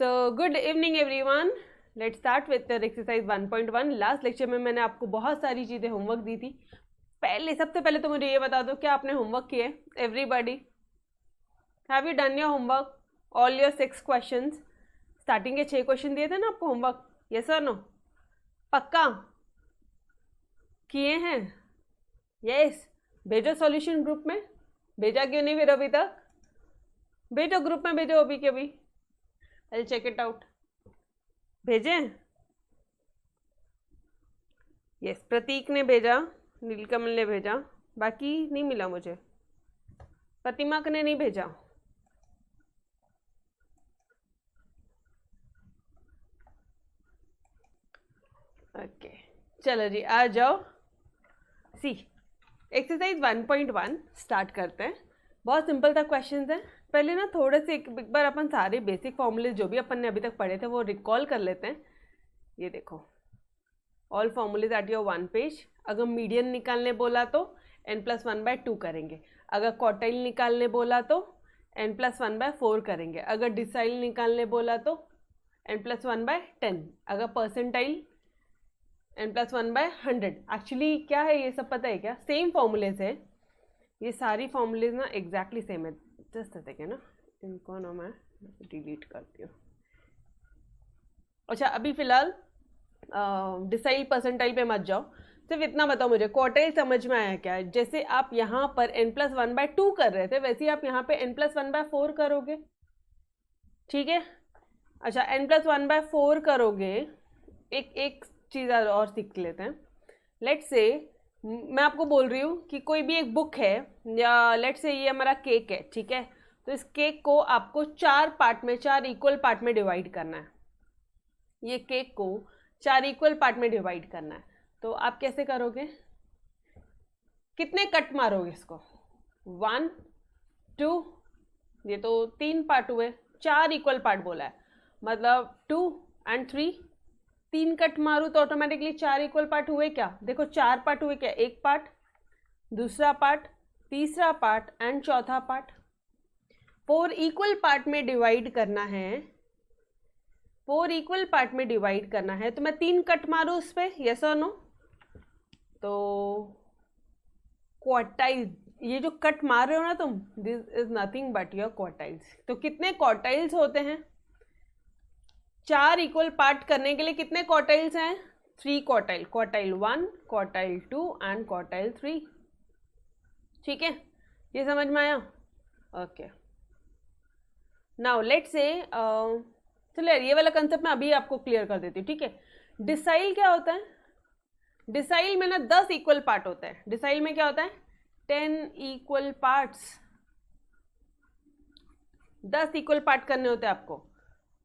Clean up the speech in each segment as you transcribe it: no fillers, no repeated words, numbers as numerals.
So good evening everyone. Let's start with exercise 1.1. Last lecture में मैंने आपको बहुत सारी चीज़ें होमवर्क दी थी. सबसे पहले तो मुझे ये बता दो क्या आपने होमवर्क किए. Everybody have you done your homework? All your 6 questions. Starting के 6 क्वेश्चन दिए थे ना आपको होमवर्क. यस और नो? पक्का किए हैं? यस. भेजो सॉल्यूशन ग्रुप में. भेजा क्यों नहीं फिर अभी तक? भेजो ग्रुप में, भेजो अभी के अभी. I'll check it out. भेजें? यस, प्रतीक ने भेजा, नीलकमल ने भेजा, बाकी नहीं मिला मुझे. प्रतिमा ने नहीं भेजा. ओके चलो जी आ जाओ. सी एक्सरसाइज 1.1 स्टार्ट करते हैं. बहुत सिंपल सा क्वेश्चन है. पहले ना थोड़े से एक बार अपन सारे बेसिक फॉर्मूले जो भी अपन ने अभी तक पढ़े थे वो रिकॉल कर लेते हैं. ये देखो, all formulas at your 1 page. अगर मीडियन निकालने बोला तो n+1/2 करेंगे. अगर क्वार्टाइल निकालने बोला तो n+1/4 करेंगे. अगर डिसाइल निकालने बोला तो n+1/10. अगर परसेंटाइल n+1/100. एक्चुअली क्या है ये सब पता है क्या? सेम फॉर्मूलेज है ये सारी. फॉर्मूलेज ना एग्जैक्टली सेम है. जस्ट देखें ना, इनको ना मैं डिलीट करती हूँ. अच्छा अभी फिलहाल डिसाइल परसेंटाइल पे मत जाओ. सिर्फ इतना बताओ मुझे, क्वार्टाइल समझ में आया क्या? जैसे आप यहाँ पर n+1/2 कर रहे थे वैसे ही आप यहाँ पे n+1/4 करोगे. ठीक है. अच्छा n+1/4 करोगे. एक चीज़ और सीख लेते हैं. लेट्स से मैं आपको बोल रही हूँ कि कोई भी एक बुक है या लेट्स से ये हमारा केक है. ठीक है. तो इस केक को आपको 4 पार्ट में, 4 इक्वल पार्ट में डिवाइड करना है. ये केक को 4 इक्वल पार्ट में डिवाइड करना है. तो आप कैसे करोगे? कितने कट मारोगे इसको? 1 2, ये तो 3 पार्ट हुए. 4 इक्वल पार्ट बोला है मतलब 2 and 3. 3 कट मारूँ तो ऑटोमेटिकली 4 इक्वल पार्ट हुए क्या? देखो 4 पार्ट हुए क्या? एक पार्ट, दूसरा पार्ट, तीसरा पार्ट एंड चौथा पार्ट. 4 इक्वल पार्ट में डिवाइड करना है. 4 इक्वल पार्ट में डिवाइड करना है तो मैं 3 कट मारूँ उस पर. यस और नो? तो क्वार्टाइल, ये जो कट मार रहे हो ना तुम, this is nothing but your quartiles. तो कितने क्वार्टाइल्स होते हैं? 4 इक्वल पार्ट करने के लिए कितने क्वार्टाइल्स हैं? 3 quartile. Quartile 1, quartile 2 and quartile 3. ठीक है, ये समझ में आया? ओके. नाउ लेट्स से चलिए ये वाला कंसेप्ट मैं अभी आपको क्लियर कर देती हूँ. ठीक है. डिसाइल क्या होता है? डिसाइल में ना 10 इक्वल पार्ट होता है. डिसाइल में क्या होता है? 10 इक्वल पार्ट्स. 10 इक्वल पार्ट करने होते हैं आपको.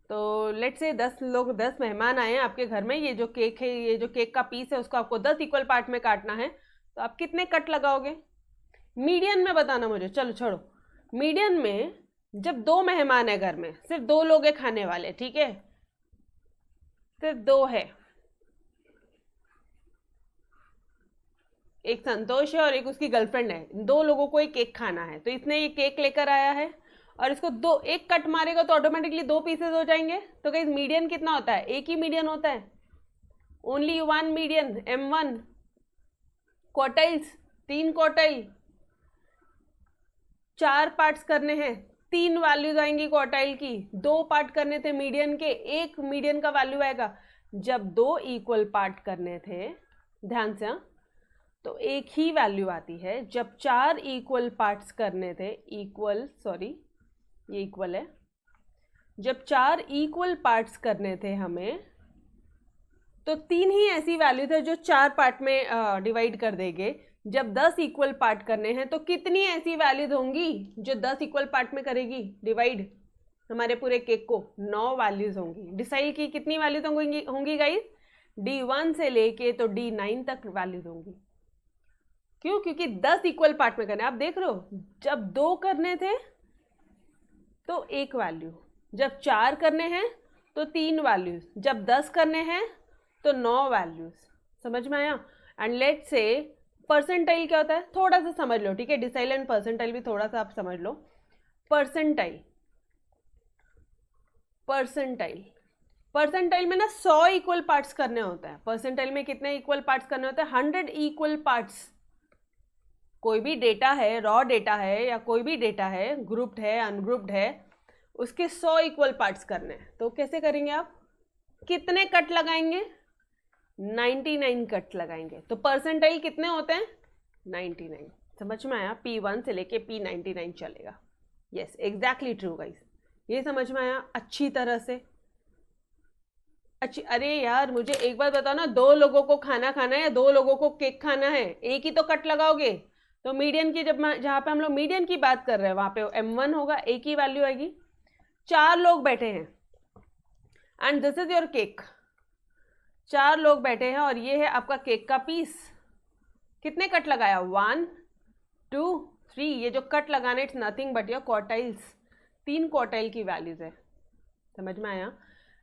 तो लेट्स से 10 लोग, 10 मेहमान आए हैं आपके घर में. ये जो केक है, ये जो केक का पीस है उसको आपको 10 इक्वल पार्ट में काटना है. तो आप कितने कट लगाओगे? मीडियन में बताना मुझे. चलो छोड़ो. मीडियन में जब 2 मेहमान है घर में, सिर्फ 2 लोग हैं खाने वाले. ठीक है, सिर्फ 2 है. एक संतोष है और एक उसकी गर्लफ्रेंड है. 2 लोगों को एक केक खाना है. तो इसने ये केक लेकर आया है और इसको एक कट मारेगा तो ऑटोमेटिकली 2 पीसेस हो जाएंगे. तो गाइस मीडियन कितना होता है? एक ही मीडियन होता है. Only 1 median, M1. Quartiles 3 quartile. 4 parts करने हैं, 3 वैल्यूज आएंगी क्वार्टाइल की. 2 पार्ट करने थे मीडियन के, 1 मीडियन का वैल्यू आएगा. जब 2 इक्वल पार्ट करने थे, ध्यान से, तो एक ही वैल्यू आती है. जब 4 इक्वल पार्ट्स करने थे, ये इक्वल है. जब 4 इक्वल पार्ट्स करने थे हमें, तो 3 ही ऐसी वैल्यू थे जो 4 पार्ट में डिवाइड कर देंगे. जब 10 इक्वल पार्ट करने हैं तो कितनी ऐसी वैल्यूज होंगी जो 10 इक्वल पार्ट में करेगी डिवाइड हमारे पूरे केक को? 9 वैल्यूज होंगी. डिसाइल की कितनी वैल्यूज होंगी गाइस? D1 से लेके तो D9 तक वैल्यूज होंगी. क्यों? क्योंकि 10 इक्वल पार्ट में करने. आप देख रहे हो, जब 2 करने थे तो 1 वैल्यू, जब 4 करने हैं तो 3 वैल्यूज, जब 10 करने हैं तो 9 वैल्यूज. समझ में आया? एंड लेट्स से परसेंटाइल क्या होता है थोड़ा सा समझ लो. ठीक है. डिसाइल एंड परसेंटाइल भी थोड़ा सा आप समझ लो. परसेंटाइल परसेंटाइल, परसेंटाइल में ना 100 इक्वल पार्ट्स करने होते हैं। परसेंटाइल में कितने इक्वल पार्ट्स करने होते हैं? 100 इक्वल पार्ट्स। कोई भी डेटा है, रॉ डेटा है या कोई भी डेटा है, ग्रुप्ड है, अनग्रुप्ड है, उसके 100 इक्वल पार्ट्स करने हैं। तो कैसे करेंगे आप? कितने कट लगाएंगे? 99 कट लगाएंगे। तो परसेंटाइल कितने होते हैं? 99। समझ में आया? P1 से लेके P99 चलेगा। Yes, exactly true guys. ये समझ में आया अच्छी तरह से? अच्छी। अरे यार मुझे एक बात बताओ ना, 2 लोगों को खाना खाना है या 2 लोगों को केक खाना है, एक ही तो कट लगाओगे। तो मीडियन की जहाँ पे हम लोग मीडियन की बात कर रहे हैं वहां पे M1 होगा, एक ही वैल्यू आएगी। 4 लोग बैठे हैं and this is your cake. 4 लोग बैठे हैं और ये है आपका केक का पीस। कितने कट लगाया? 1 2 3। ये जो कट लगाने it's nothing but your quartiles. 3 quartile की वैल्यूज है। समझ में आया?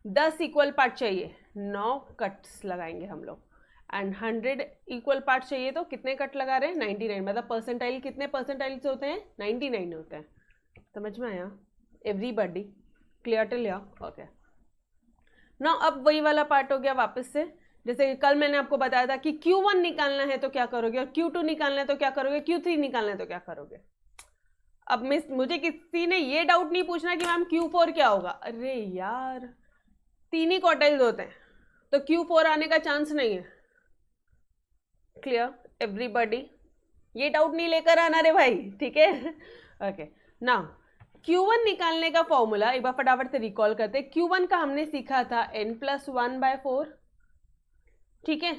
10 इक्वल पार्ट चाहिए, 9 कट्स लगाएंगे हम लोग। एंड 100 इक्वल पार्ट चाहिए तो कितने कट लगा रहे हैं? 99। मतलब परसेंटाइल कितने परसेंटाइल्स होते हैं? 99 होते हैं। समझ में आया एवरीबॉडी? क्लियर टिल या? ओके। ना अब वही वाला पार्ट हो गया वापस से। जैसे कल मैंने आपको बताया था कि Q1 निकालना है तो क्या करोगे, और Q2 निकालना है तो क्या करोगे, Q3 निकालना है तो क्या करोगे। अब मुझे किसी ने ये डाउट नहीं पूछना कि मैम Q4 क्या होगा। अरे यार 3 ही क्वार्टाइल्स होते हैं तो Q4 आने का चांस नहीं है। Clear everybody? ये डाउट नहीं लेकर आना रे भाई, ठीक है? ओके। नाउ Q1 निकालने का फॉर्मूला एक बार फटाफट से रिकॉल करते हैं। Q1 का हमने सीखा था n+1/4, ठीक है?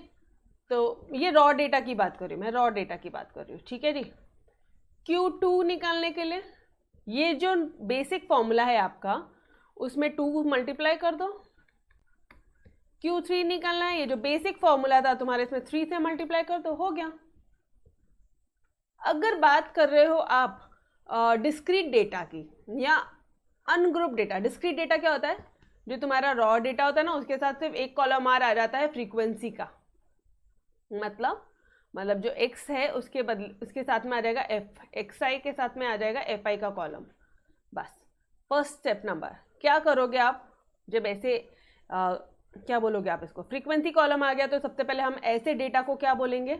तो ये रॉ डेटा की बात कर रही हूँ मैं, रॉ डेटा की बात कर रही हूँ, ठीक है जी? Q2 निकालने के लिए ये जो बेसिक फॉर्मूला है आपका, उसमें 2 मल्टीप्लाई कर दो। Q3 निकालना है, ये जो बेसिक फॉर्मूला था तुम्हारे, इसमें 3 से मल्टीप्लाई कर दो, हो गया। अगर बात कर रहे हो आप डिस्क्रीट डेटा की या अनग्रुप डेटा, डिस्क्रीट डेटा क्या होता है? जो तुम्हारा रॉ डेटा होता है ना, उसके साथ सिर्फ एक कॉलम आ जाता है फ्रीक्वेंसी का। मतलब जो x है उसके साथ में आ जाएगा xi के साथ में आ जाएगा fi का कॉलम। बस फर्स्ट स्टेप नंबर क्या करोगे आप? जब ऐसे क्या बोलोगे आप इसको? फ्रीक्वेंसी कॉलम आ गया तो सबसे पहले हम ऐसे डेटा को क्या बोलेंगे?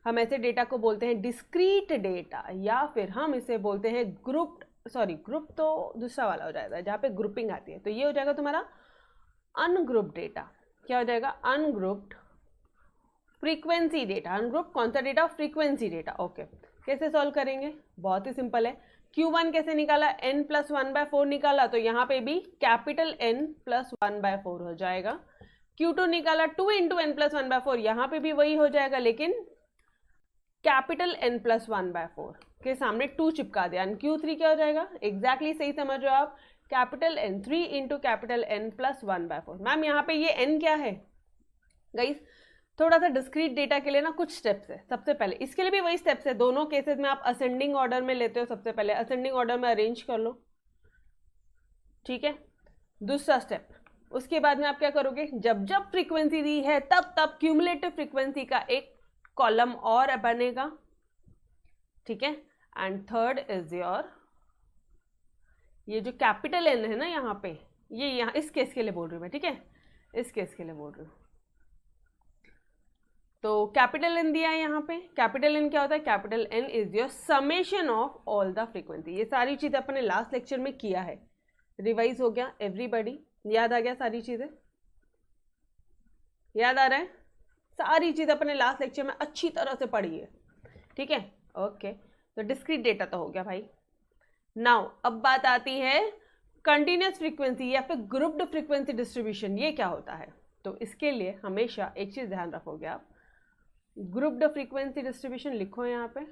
हम ऐसे डेटा को बोलते हैं डिस्क्रीट डेटा, या फिर हम इसे बोलते हैं ग्रुप तो दूसरा वाला हो जाएगा जहाँ पे ग्रुपिंग आती है। तो ये हो जाएगा तुम्हारा अनग्रुप्ड डेटा। क्या हो जाएगा? Ungrouped frequency data. अनग्रुप कौन सा डेटा? Frequency data. ओके, कैसे सॉल्व करेंगे? बहुत ही सिंपल है। Q1 कैसे निकाला? n+1/4 निकाला, तो यहाँ पे भी कैपिटल n+1/4 हो जाएगा। Q2 निकाला 2 × n+1/4, यहाँ पे भी वही हो जाएगा, लेकिन कैपिटल n+1/4 के सामने 2 चिपका दिया। Q3 क्या हो जाएगा? एग्जैक्टली सही समझ रहे हो आप, capital N, 3 × capital n+1/4। Ma'am यहाँ पे ये n क्या है? गाइस थोड़ा सा डिस्क्रीट डेटा के लिए ना कुछ स्टेप्स है। सबसे पहले इसके लिए भी वही स्टेप्स है, दोनों केसेस में आप असेंडिंग ऑर्डर में लेते हो। सबसे पहले असेंडिंग ऑर्डर में अरेंज कर लो, ठीक है? दूसरा स्टेप, उसके बाद में आप क्या करोगे? जब जब फ्रीक्वेंसी दी है तब तब क्यूमुलेटिव फ्रीक्वेंसी का एक कॉलम और बनेगा, ठीक है? एंड थर्ड इज योर ये जो कैपिटल N है ना यहाँ पे, ये यहाँ इस केस के लिए बोल रही हूँ मैं, ठीक है? इस केस के लिए बोल रही हूँ। तो कैपिटल N दिया है यहाँ पे। कैपिटल N क्या होता है? Capital N is your summation of all the frequency. ये सारी चीज़ अपने लास्ट लेक्चर में किया है, रिवाइज हो गया एवरीबॉडी? याद आ गया? सारी चीज़ें याद आ रहा है? सारी चीज़ अपने लास्ट लेक्चर में अच्छी तरह से पढ़ी है, ठीक है? ओके, तो डिस्क्रीट डेटा तो हो गया भाई। नाउ अब बात आती है कंटिन्यूस फ्रीक्वेंसी या फिर ग्रुप्ड फ्रीक्वेंसी डिस्ट्रीब्यूशन। ये क्या होता है? तो इसके लिए हमेशा एक चीज़ ध्यान रखोगे आप, ग्रुप्ड फ्रीक्वेंसी डिस्ट्रीब्यूशन लिखो यहाँ पे।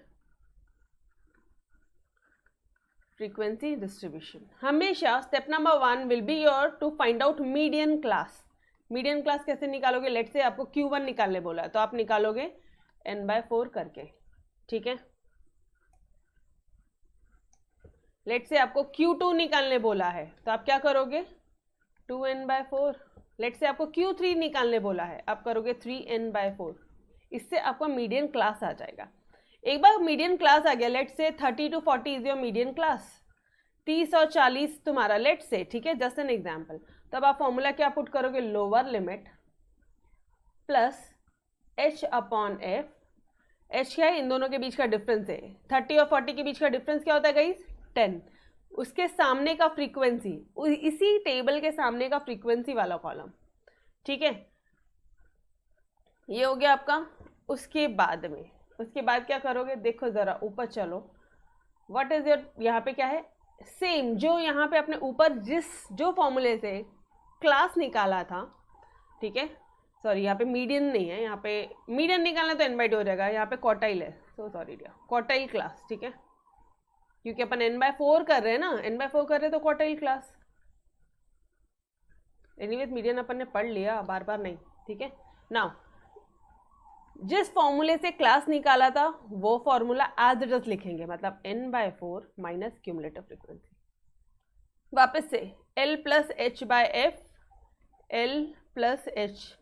फ्रीक्वेंसी डिस्ट्रीब्यूशन हमेशा step number 1 will be your to find out median class. Median class कैसे निकालोगे? लेट से आपको Q1 निकालने बोला है तो आप निकालोगे n/4 करके, ठीक है? लेट से आपको Q2 निकालने बोला है तो आप क्या करोगे? 2n/4। लेट से आपको Q3 निकालने बोला है, आप करोगे 3n/4। इससे आपका मीडियन क्लास आ जाएगा। एक बार मीडियन क्लास आ गया, लेट से 30 to 40 is your median class. 30 और 40 तुम्हारा लेट से, ठीक है? Just an example. तब आप फॉर्मूला क्या पुट करोगे, lower limit plus h upon F. h क्या है, इन दोनों के बीच का डिफरेंस है, 30 और 40 के बीच का डिफरेंस क्या होता है गाइस, 10। उसके सामने का फ्रीक्वेंसी, इसी टेबल के सामने का फ्रीक्वेंसी वाला कॉलम, ठीक है, ये हो गया आपका। उसके बाद क्या करोगे, देखो जरा ऊपर चलो, व्हाट इज योर, यहाँ पे क्या है, सेम जो यहाँ पे अपने ऊपर जो फॉर्मूले से क्लास निकाला था, ठीक है, सॉरी यहाँ पे मीडियन नहीं है, यहाँ पे मीडियन निकालना तो n/2 हो जाएगा, यहाँ पे क्वार्टाइल है, so sorry dear, quartile class, ठीक है, क्योंकि अपन n/4 कर रहे हैं ना, n/4 कर रहे हैं तो क्वार्टाइल क्लास। एनीवेज मीडियन अपन ने पढ़ लिया, बार बार नहीं, ठीक है। नाउ जिस फॉर्मूले से क्लास निकाला था वो फॉर्मूला एज इट इज लिखेंगे, मतलब n/4 माइनस क्यूमुलेटिव फ्रीक्वेंसी। वापस से L plus H by F, L plus H,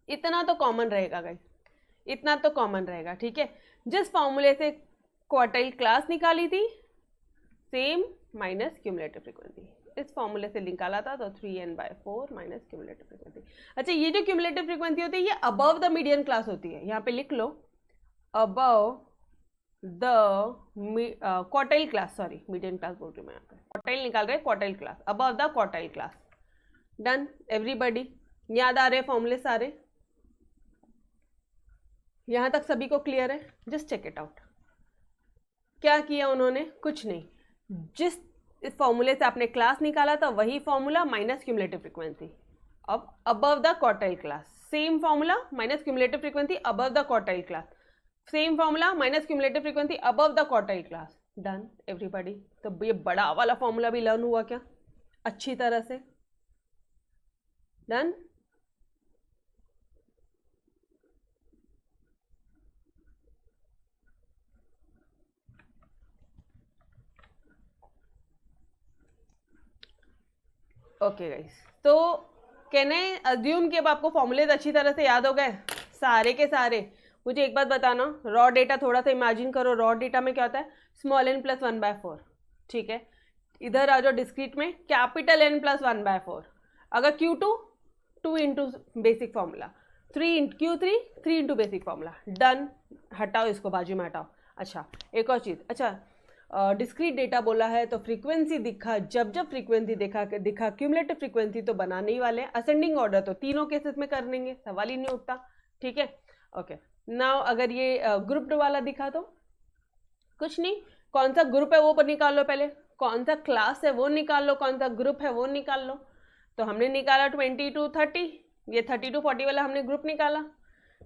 इतना तो कॉमन रहेगा गाइस, इतना तो कॉमन रहेगा, ठीक है। जिस फॉर्मूले से क्वार्टाइल क्लास निकाली थी, सेम माइनस क्यूमुलेटिव फ्रीक्वेंसी, इस फॉर्मूले से निकाला था तो 3n/4 माइनस क्यूमुलेटिव फ्रीक्वेंसी। अच्छा, ये जो क्यूमुलेटिव फ्रीक्वेंसी होती है ये अबव द मीडियन क्लास होती है, यहाँ पे लिख लो above the quartile class, sorry median class बोल रही हूँ मैं, यहाँ पे क्वार्टाइल निकाल रहे हैं, quartile class, above the quartile class. Done, everybody याद आ रहे हैं फॉर्मूले सारे, यहाँ तक सभी को क्लियर है? Just check it out. क्या किया उन्होंने, कुछ नहीं, जिस इस फॉर्मूले से आपने क्लास निकाला था वही फॉर्मूला माइनस क्यूमुलेटिव फ्रीक्वेंसी, अब above the quartile class, same formula minus cumulative frequency above the quartile class, same formula minus cumulative frequency above the quartile class. Done everybody. तो ये बड़ा वाला फॉर्मूला भी लर्न हुआ क्या अच्छी तरह से? डन। ओके गाइस, तो कैन आई अज्यूम कि अब आपको फॉर्मूलेज अच्छी तरह से याद हो गए सारे के सारे? मुझे एक बात बताना, रॉ डेटा थोड़ा सा इमेजिन करो, रॉ डेटा में क्या होता है, स्मॉल n प्लस 1/4, ठीक है। इधर आ जाओ डिस्क्रीट में, कैपिटल N प्लस 1/4। अगर Q2 2 into basic formula, Q3 3 into basic formula. Done, हटाओ इसको, बाजू में हटाओ। अच्छा एक और चीज़, अच्छा डिस्क्रीट डेटा बोला है तो फ्रीक्वेंसी दिखा, जब फ्रीक्वेंसी दिखा क्यूमुलेटिव फ्रीक्वेंसी तो बनाने ही वाले हैं, असेंडिंग ऑर्डर तो तीनों केसेस में कर लेंगे, सवाल ही नहीं उठता, ठीक है। ओके नाउ अगर ये ग्रुप्ड वाला दिखा तो कुछ नहीं, कौन सा ग्रुप है वो पर निकाल लो, पहले कौन सा क्लास है वो निकाल लो, कौन सा ग्रुप है वो निकाल लो। तो हमने निकाला 20 to 30, ये 30 to 40 वाला हमने ग्रुप निकाला,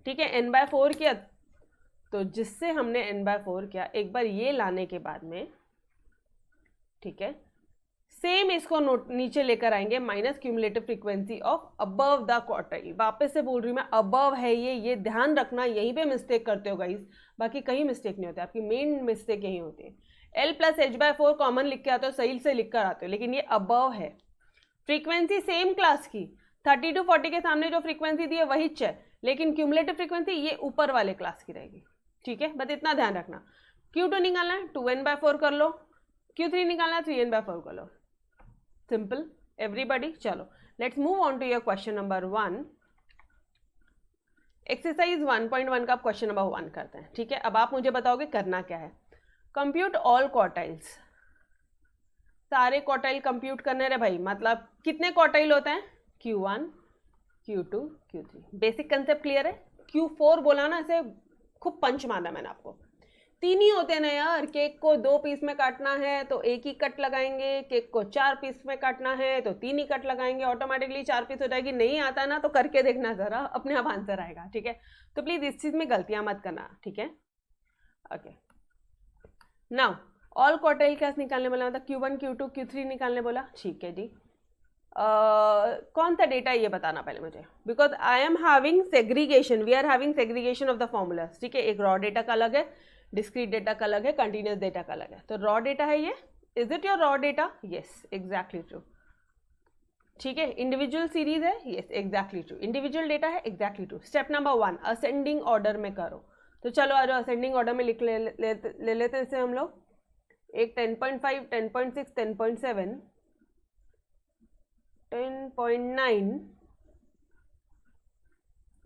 ठीक है, n/4 किया, तो जिससे हमने n/4 किया, एक बार ये लाने के बाद में, ठीक है, सेम इसको नीचे लेकर आएंगे, minus cumulative frequency of above the quartile. वापस से बोल रही हूँ मैं, अबव है ये ध्यान रखना, यहीं पे मिस्टेक करते हो गाइस, बाकी कहीं मिस्टेक नहीं होती, आपकी मेन मिस्टेक यही होती है। L प्लस h/4 कॉमन लिख के आते हो, सही से लिख कर आते हो, लेकिन ये अबव है, फ्रीक्वेंसी सेम क्लास की, 30 to 40 के सामने जो फ्रीक्वेंसी दी है वही है, लेकिन क्यूमुलेटिव फ्रीक्वेंसी ये ऊपर वाले क्लास की रहेगी, ठीक है, बस इतना ध्यान रखना। Q2 निकालना है 2n/4 कर लो, Q3 निकालना है 3n/4 कर लो, सिंपल एवरीबॉडी। चलो let's move on to your question number 1, exercise 1.1 का क्वेश्चन नंबर 1 करते हैं, ठीक है। अब आप मुझे बताओगे करना क्या है, कंप्यूट ऑल क्वार्टाइल्स, सारे क्वार्टाइल कंप्यूट करने रहे भाई, मतलब कितने क्वार्टाइल होते हैं, Q1 Q2 Q3, basic concept clear है। Q4 बोला ना, ऐसे खूब पंच मारना मैंने आपको, 3 ही होते हैं ना यार, केक को 2 पीस में काटना है तो 1 ही कट लगाएंगे, केक को 4 पीस में काटना है तो 3 ही कट लगाएंगे, ऑटोमेटिकली 4 पीस हो जाएगी। नहीं आता ना तो करके देखना जरा, अपने आप आंसर आएगा, ठीक है। तो प्लीज इस चीज में गलतियां मत करना, ठीक है। Okay now all quartile class निकालने बोला, मतलब Q1 Q2 Q3 निकालने बोला, ठीक है जी। कौन सा डेटा ये बताना पहले मुझे, because I am having segregation, we are having segregation of the formulas, ठीक है। एक रॉ डेटा का अलग है, डिस्क्रीट डेटा का अलग है, कंटिन्यूस डेटा का अलग है। तो रॉ डेटा है ये, is it your raw data? Yes exactly true, ठीक है। इंडिविजुअल सीरीज है, yes exactly true, individual data है, exactly true. Step number 1 ascending order में करो, तो चलो आ जाओ असेंडिंग ऑर्डर में लिख ले लेते हैं इसे हम लोग, एक 10.5 10.6 10.7 10.9,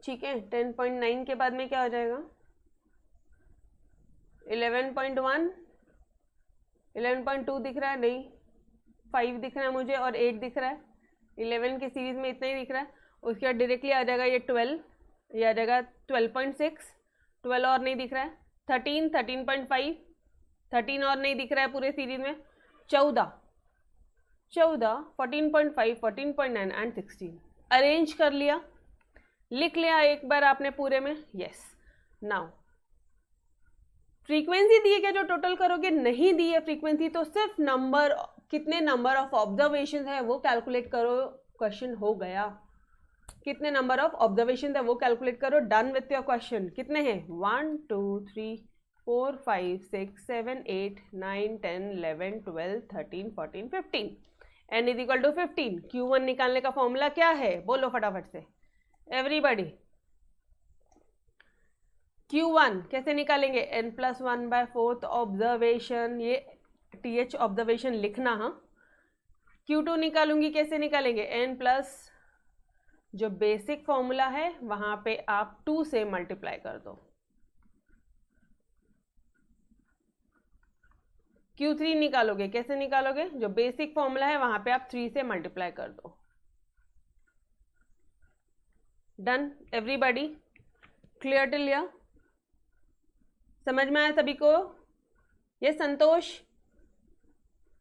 ठीक है। 10.9 के बाद में क्या हो जाएगा? 11.1, 11.2 दिख रहा है? नहीं, 5 दिख रहा है मुझे और 8 दिख रहा है। 11 की सीरीज में इतना ही दिख रहा है। उसके बाद डायरेक्टली आ जाएगा ये 12, ये आ जाएगा 12.6, 12 और नहीं दिख रहा है। 13, 13.5, 13 और नहीं दिख रहा है पूरे सीरीज में। 14, 14.5, 14.9 एंड 16। अरेंज कर लिया, लिख लिया एक बार आपने पूरे में। यस, नाउ फ्रीक्वेंसी दी है क्या जो टोटल करोगे? नहीं दी है फ्रीक्वेंसी, तो सिर्फ नंबर, कितने नंबर ऑफ ऑब्जर्वेशन है वो कैलकुलेट करो। क्वेश्चन हो गया। कितने नंबर ऑफ ऑब्जर्वेशन है वो कैलकुलेट करो। Done with your question. कितने हैं? 1 2 3 4 5 6 7 8 9 10 11 12 13 14 15। n is equal to 15। Q1 निकालने का फॉर्मूला क्या है? बोलो फटाफट से एवरीबॉडी। Q1 कैसे निकालेंगे? n+1/4 ऑब्जर्वेशन, ये TH ऑब्जर्वेशन लिखना। हाँ, Q2 निकालूंगी, कैसे निकालेंगे? n+ जो बेसिक फॉर्मूला है वहां पे आप 2 से मल्टीप्लाई कर दो। Q3 निकालोगे, कैसे निकालोगे? जो बेसिक फॉर्मूला है वहां पे आप 3 से मल्टीप्लाई कर दो। Done everybody, clear till here? समझ में आया सभी को? ये संतोष,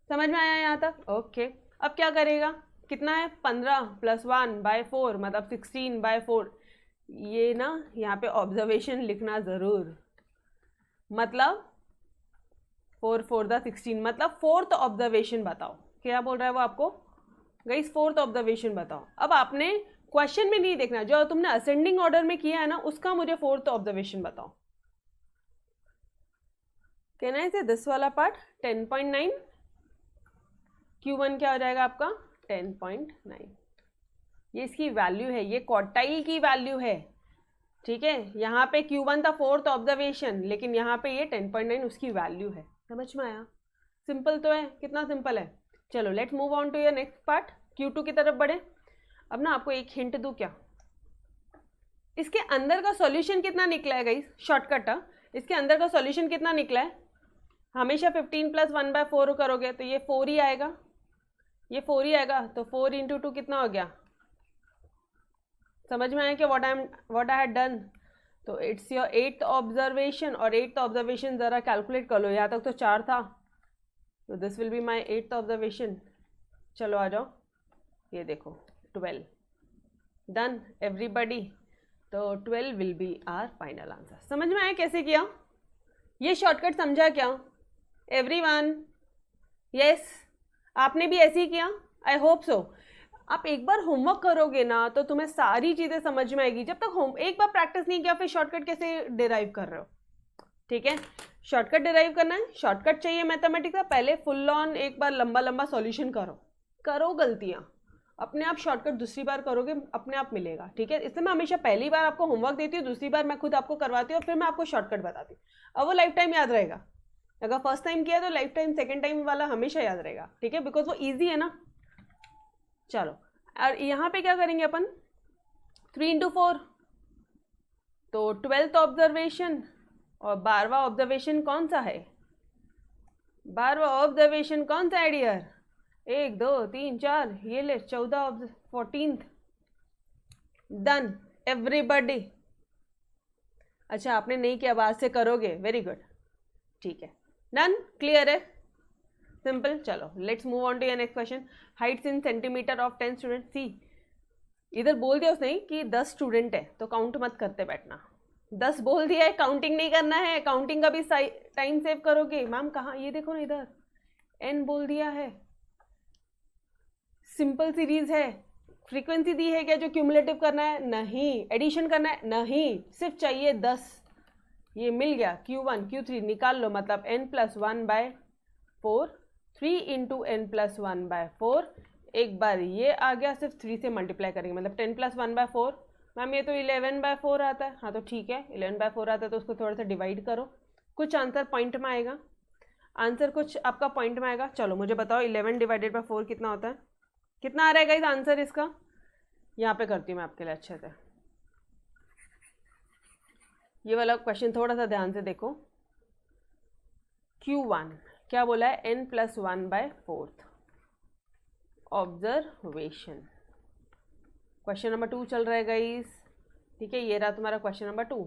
समझ में आया यहाँ तक? ओके। अब क्या करेगा? कितना है? 15 + 1/4 मतलब 16/4। ये ना यहाँ पे ऑब्जर्वेशन लिखना जरूर। मतलब 4 4 16, मतलब 4th ऑब्जर्वेशन बताओ। क्या बोल रहा है वो आपको? गाइस 4th ऑब्जर्वेशन बताओ। अब आपने क्वेश्चन में नहीं देखना, जो तुमने असेंडिंग ऑर्डर में किया है ना उसका मुझे 4th ऑब्जर्वेशन बताओ। कहना है से दिस वाला पार्ट 10.9, Q1 क्या हो जाएगा आपका? 10.9। ये इसकी वैल्यू है, ये क्वार्टाइल की वैल्यू है, ठीक है। यहाँ पे Q1 था 4th ऑब्जर्वेशन, लेकिन यहाँ पे ये 10.9 उसकी वैल्यू है। समझ में आया? सिंपल तो है, कितना सिंपल है। चलो let's move on to your next part. Q2 की तरफ बढ़े। अब ना आपको एक हिंट दूं क्या? इसके अंदर का सॉल्यूशन कितना निकला है गाइस? शॉर्टकट है। इसके अंदर का सॉल्यूशन कितना निकला है? हमेशा 15 + 1/4 करोगे तो ये 4 ही आएगा, ये 4 ही आएगा। तो 4 × 2 कितना हो गया? समझ में आया कि व्हाट आई हैड डन? तो इट्स योर 8th ऑब्जर्वेशन। और 8th ऑब्जर्वेशन जरा कैलकुलेट कर लो, यहाँ तक तो 4 था, तो this will be my 8th observation. चलो आ जाओ, ये देखो 12। Done everybody. तो 12 will be our final answer. समझ में आया कैसे किया? ये शॉर्टकट समझा क्या एवरीवन? यस, आपने भी ऐसे ही किया? I hope so. आप एक बार होमवर्क करोगे ना तो तुम्हें सारी चीजें समझ में आएगी। जब तक एक बार प्रैक्टिस नहीं किया फिर शॉर्टकट कैसे डिराइव कर रहे हो? ठीक है, शॉर्टकट डिराइव करना है, शॉर्टकट चाहिए मैथमेटिक्स का। पहले फुल ऑन एक बार लंबा लंबा सॉल्यूशन करो गलतियां, अपने आप शॉर्टकट दूसरी बार करोगे अपने आप मिलेगा। ठीक है, इसलिए मैं हमेशा पहली बार आपको होमवर्क देती हूँ, दूसरी बार मैं खुद आपको करवाती हूँ और फिर मैं आपको शॉर्टकट बताती हूँ। अब वो लाइफ टाइम याद रहेगा। अगर फर्स्ट टाइम किया तो लाइफ टाइम सेकेंड टाइम वाला हमेशा याद रहेगा। ठीक है, बिकॉज वो ईजी है ना। चलो, और यहाँ पे क्या करेंगे अपन? 3 × 4, तो 12th ऑब्जर्वेशन और 12वां ऑब्जर्वेशन कौन सा है? 12वां ऑब्जर्वेशन कौन सा है डियर? 1 2 3 4, ये ले 14th। Done everybody. अच्छा आपने नहीं किया, बाद से करोगे, वेरी गुड, ठीक है। डन, क्लियर है, सिंपल। चलो let's move on to your next question. Heights in centimetre of 10 student. See इधर बोल दिया उसने कि 10 स्टूडेंट है, तो काउंट मत करते बैठना। 10 बोल दिया है, काउंटिंग नहीं करना है। काउंटिंग का भी टाइम सेव करोगे। मैम कहाँ? ये देखो ना, इधर n बोल दिया है। सिंपल सीरीज है। फ्रीक्वेंसी दी है क्या जो क्यूमुलेटिव करना है? नहीं। एडिशन करना है? नहीं। सिर्फ चाहिए 10। ये मिल गया। Q1 Q3 निकाल लो, मतलब n+1/4, 3 × n+1/4। एक बार ये आ गया, सिर्फ 3 से मल्टीप्लाई करेंगे, मतलब 10 + 1/4। मैम ये तो 11/4 आता है। हाँ तो ठीक है, 11/4 आता है तो उसको थोड़ा सा डिवाइड करो, कुछ आंसर पॉइंट में आएगा। आंसर कुछ आपका पॉइंट में आएगा। चलो मुझे बताओ 11 ÷ 4 कितना होता है? कितना आ रहा है गाइस आंसर इसका? यहाँ पे करती हूँ मैं आपके लिए अच्छे से। ये वाला क्वेश्चन थोड़ा सा ध्यान से देखो। Q1 क्या बोला है? n+1/4 observation. क्वेश्चन नंबर 2 चल रहा है गाइस, ठीक है। ये रहा तुम्हारा क्वेश्चन नंबर 2।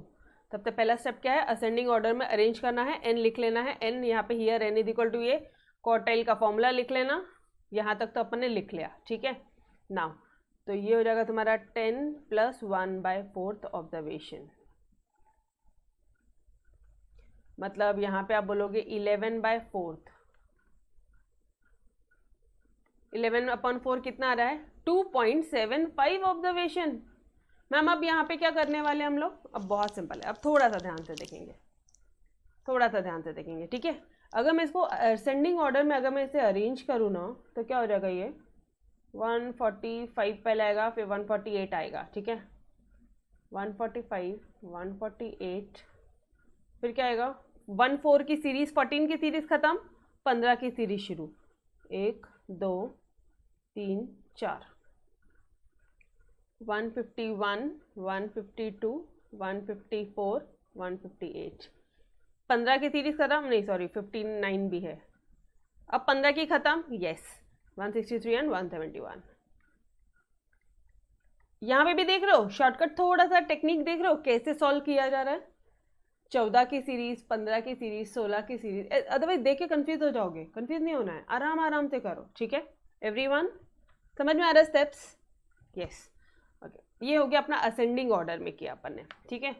सबसे पहला स्टेप क्या है? असेंडिंग ऑर्डर में अरेंज करना है, n लिख लेना है। n यहाँ पे हियर n = ये क्वार्टाइल का फॉर्मूला लिख लेना। यहाँ तक तो अपन ने लिख लिया, ठीक है। नाउ तो ये हो जाएगा तुम्हारा 10+1/4 ऑब्जर्वेशन, मतलब यहाँ पे आप बोलोगे 11/4। 11/4 कितना आ रहा है? 2.75 ऑब्जर्वेशन। मैम अब यहाँ पे क्या करने वाले हम लोग? अब बहुत सिंपल है, अब थोड़ा सा ध्यान से देखेंगे, थोड़ा सा ध्यान से देखेंगे, ठीक है। अगर मैं इसको असेंडिंग ऑर्डर में अगर मैं इसे अरेंज करूँ ना, तो क्या हो जाएगा? ये 145 पहले आएगा, फिर 148 आएगा, ठीक है। 145, 148, फिर क्या आएगा? 14 की सीरीज, 14 की सीरीज खत्म, 15 की सीरीज शुरू। 1 2 3 4, 151, 152, 154, 158, 15 की सीरीज खत्म, नहीं सॉरी 59 भी है। अब 15 की खत्म, यस 163 एंड 171। यहाँ पे भी देख रहे हो शॉर्टकट, थोड़ा सा टेक्निक देख रहे हो कैसे सॉल्व किया जा रहा है। 14 की सीरीज, 15 की सीरीज, 16 की सीरीज, अदरवाइज देख के कंफ्यूज हो जाओगे। कंफ्यूज नहीं होना है, आराम आराम से करो, ठीक है। एवरीवन समझ में आ रहा है स्टेप्स? Yes okay. ये हो गया अपना असेंडिंग ऑर्डर में किया अपन ने, ठीक है।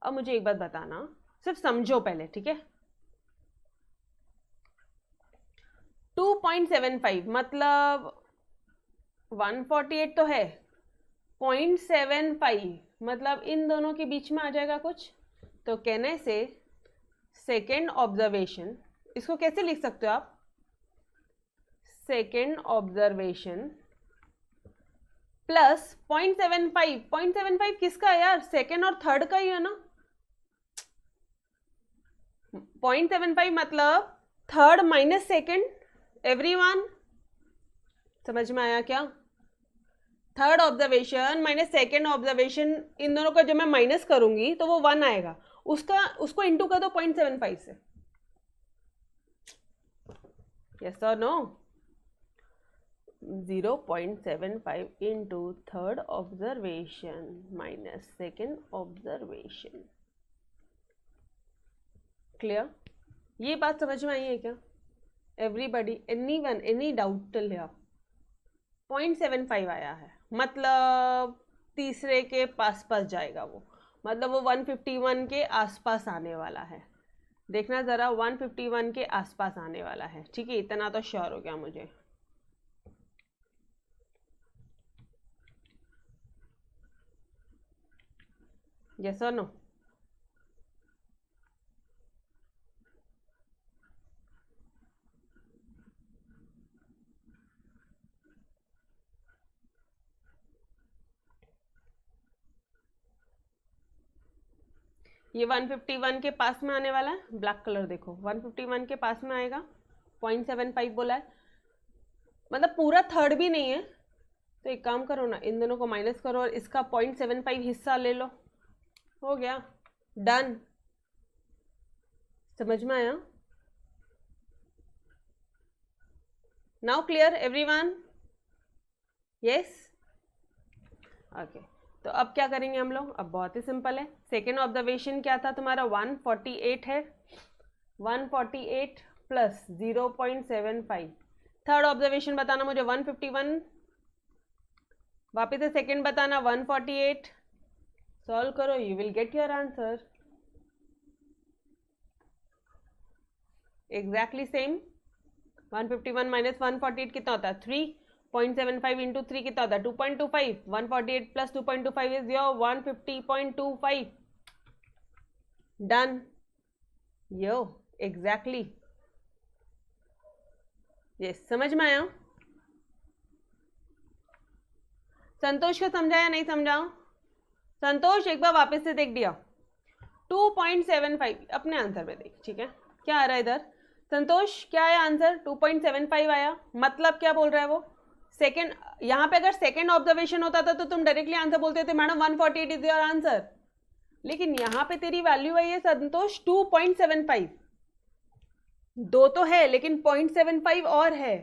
अब मुझे एक बात बताना, सिर्फ समझो पहले, ठीक है। 2.75 मतलब 148 तो है, 0.75 मतलब इन दोनों के बीच में आ जाएगा कुछ। तो कहने से सेकेंड ऑब्जर्वेशन, इसको कैसे लिख सकते हो आप? Second observation plus 0.75। 0.75 किसका है यार? सेकेंड और थर्ड का ही है ना। 0.75 मतलब थर्ड माइनस सेकेंड। एवरीवन समझ में आया क्या? Third observation minus second observation, इन दोनों का जब मैं माइनस करूंगी तो वो 1 आएगा, उसको इंटू कर दो 0.75 से। यस और no? 0.75 into third observation minus second observation. Clear? ये बात समझ में आई है क्या everybody? Anyone, any doubt till here? 0.75 आया है मतलब तीसरे के पास जाएगा वो, मतलब वो 151 के आसपास आने वाला है। देखना जरा, 151 के आसपास आने वाला है, ठीक है। इतना तो श्योर हो गया मुझे। यस और नो? ये 151 के पास में आने वाला है, ब्लैक कलर देखो, 151 के पास में आएगा। 0.75 बोला है, मतलब पूरा थर्ड भी नहीं है। तो एक काम करो ना, इन दोनों को माइनस करो और इसका 0.75 हिस्सा ले लो, हो गया, डन। समझ में आया? Now clear everyone? Yes okay. तो अब क्या करेंगे हम लोग? अब बहुत ही सिंपल है। सेकेंड ऑब्जर्वेशन क्या था तुम्हारा? 148 है, 148 प्लस 0.75। थर्ड ऑब्जर्वेशन बताना मुझे 151, वापिस से सेकेंड बताना 148। सॉल्व करो, you will get your answer exactly same. 151 minus 148 कितना होता है? 3.75 इंटू 3 कितना होता है? 2.25। 148 plus 2.25 is your 150.25। Done. Yo exactly yes. समझ में आया? संतोष को समझाया नहीं समझाओ? संतोष एक बार वापस से देख दिया। 2.75 अपने आंसर में देख, ठीक है। क्या आ रहा है इधर? संतोष क्या है आंसर? 2.75 आया, मतलब क्या बोल रहा है वो? सेकेंड, यहाँ पे अगर सेकेंड ऑब्जर्वेशन होता था तो तुम डायरेक्टली आंसर बोलते थे मैडम 148 इज योर आंसर, लेकिन यहाँ पे तेरी वैल्यू आई है संतोष 2.75। दो तो है लेकिन 0.75 और है,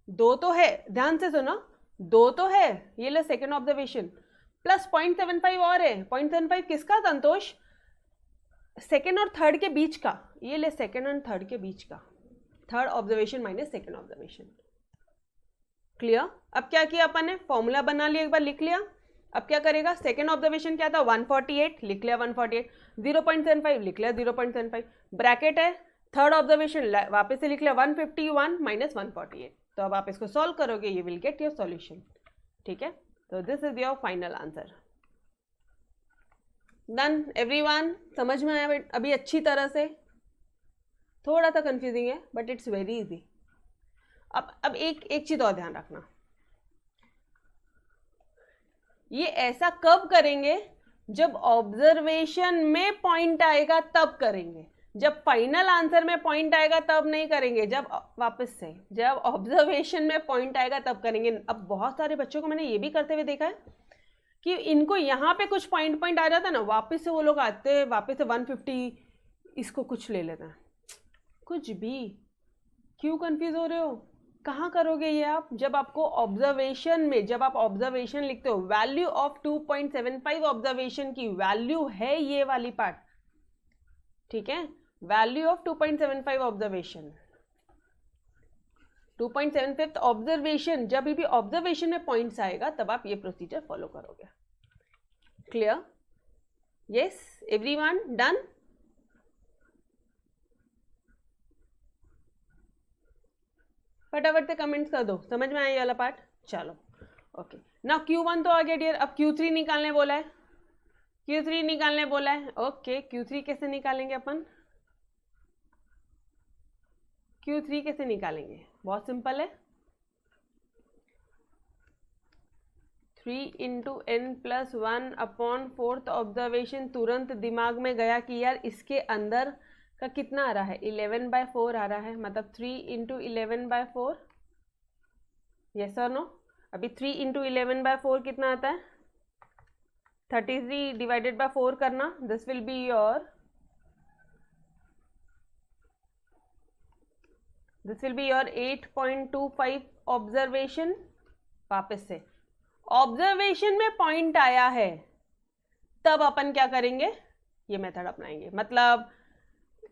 दो तो है, ध्यान से सुनो, दो तो है, ये ले सेकेंड ऑब्जर्वेशन प्लस 0.75 और है। 0.75 किसका संतोष? सेकेंड और थर्ड के बीच का, ये ले सेकेंड और थर्ड के बीच का, third observation minus second observation. Clear? अब क्या किया अपन ने, फॉर्मूला बना लिया, एक बार लिख लिया। अब क्या करेगा, सेकेंड ऑब्जर्वेशन क्या था 148, लिख लिया 148, 0.75 लिख लिया 0.75, ब्रैकेट है, थर्ड ऑब्जर्वेशन वापस से लिख लिया 151 माइनस 148। तो अब आप इसको सॉल्व करोगे, you will get your solution. ठीक है, तो this is your final answer. Done everyone, समझ में आया अभी अच्छी तरह से? थोड़ा सा कंफ्यूजिंग है बट इट्स वेरी इजी। अब एक चीज और ध्यान रखना, ये ऐसा कब करेंगे जब ऑब्जर्वेशन में पॉइंट आएगा तब करेंगे, जब फाइनल आंसर में पॉइंट आएगा तब नहीं करेंगे। जब वापस से जब ऑब्जर्वेशन में पॉइंट आएगा तब करेंगे। अब बहुत सारे बच्चों को मैंने ये भी करते हुए देखा है कि इनको यहाँ पे कुछ पॉइंट आ जाता है ना, वापस से वो लोग आते हैं, वापस से 150 इसको कुछ ले लेते हैं, कुछ भी। क्यों कंफ्यूज हो रहे हो? कहाँ करोगे ये आप? जब आपको ऑब्जर्वेशन में, जब आप ऑब्जर्वेशन लिखते हो, वैल्यू ऑफ 2.75 ऑब्जर्वेशन की वैल्यू है ये वाली पार्ट, ठीक है, वैल्यू ऑफ 2.75 ऑब्जर्वेशन, 2.75 ऑब्जर्वेशन, जब भी ऑब्जर्वेशन में पॉइंट्स आएगा तब आप ये प्रोसीजर फॉलो करोगे। क्लियर? Yes everyone, done? फटाफट से कमेंट्स कर दो, समझ में आया ये वाला पार्ट? चलो ओके, नाउ Q1 तो आ गया डियर, अब Q3 निकालने बोला है, Q3 निकालने बोला है। ओके, Q3 कैसे निकालेंगे अपन? Q3 कैसे निकालेंगे? बहुत सिंपल है, 3 into n plus 1 upon fourth observation. तुरंत दिमाग में गया कि यार इसके अंदर का कितना आ रहा है, 11/4 आ रहा है, मतलब 3 इंटू 11/4, यस और नो? अभी 3 इंटू 11/4 कितना आता है? 33 डिवाइडेड बाय 4 करना, this will be your, this will be your 8.25 observation. वापस से ऑब्जर्वेशन में पॉइंट आया है तब अपन क्या करेंगे, ये मेथड अपनाएंगे, मतलब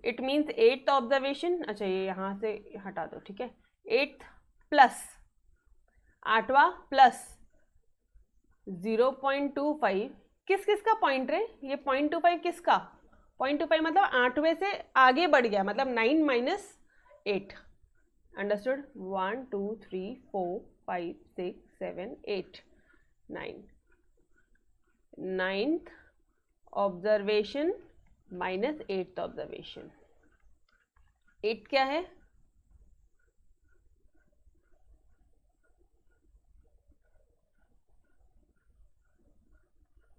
इट मीन्स 8th ऑब्जर्वेशन, अच्छा ये यहाँ से हटा दो, ठीक है, 8th प्लस 8वां प्लस 0.25, किस किस का पॉइंट है ये? 0.25 किसका? 0.25 मतलब 8वें से आगे बढ़ गया, मतलब 9 minus 8, understood? 1 2 3 4 5 6 7 8 9, 9th observation minus 8th observation. 8 क्या है?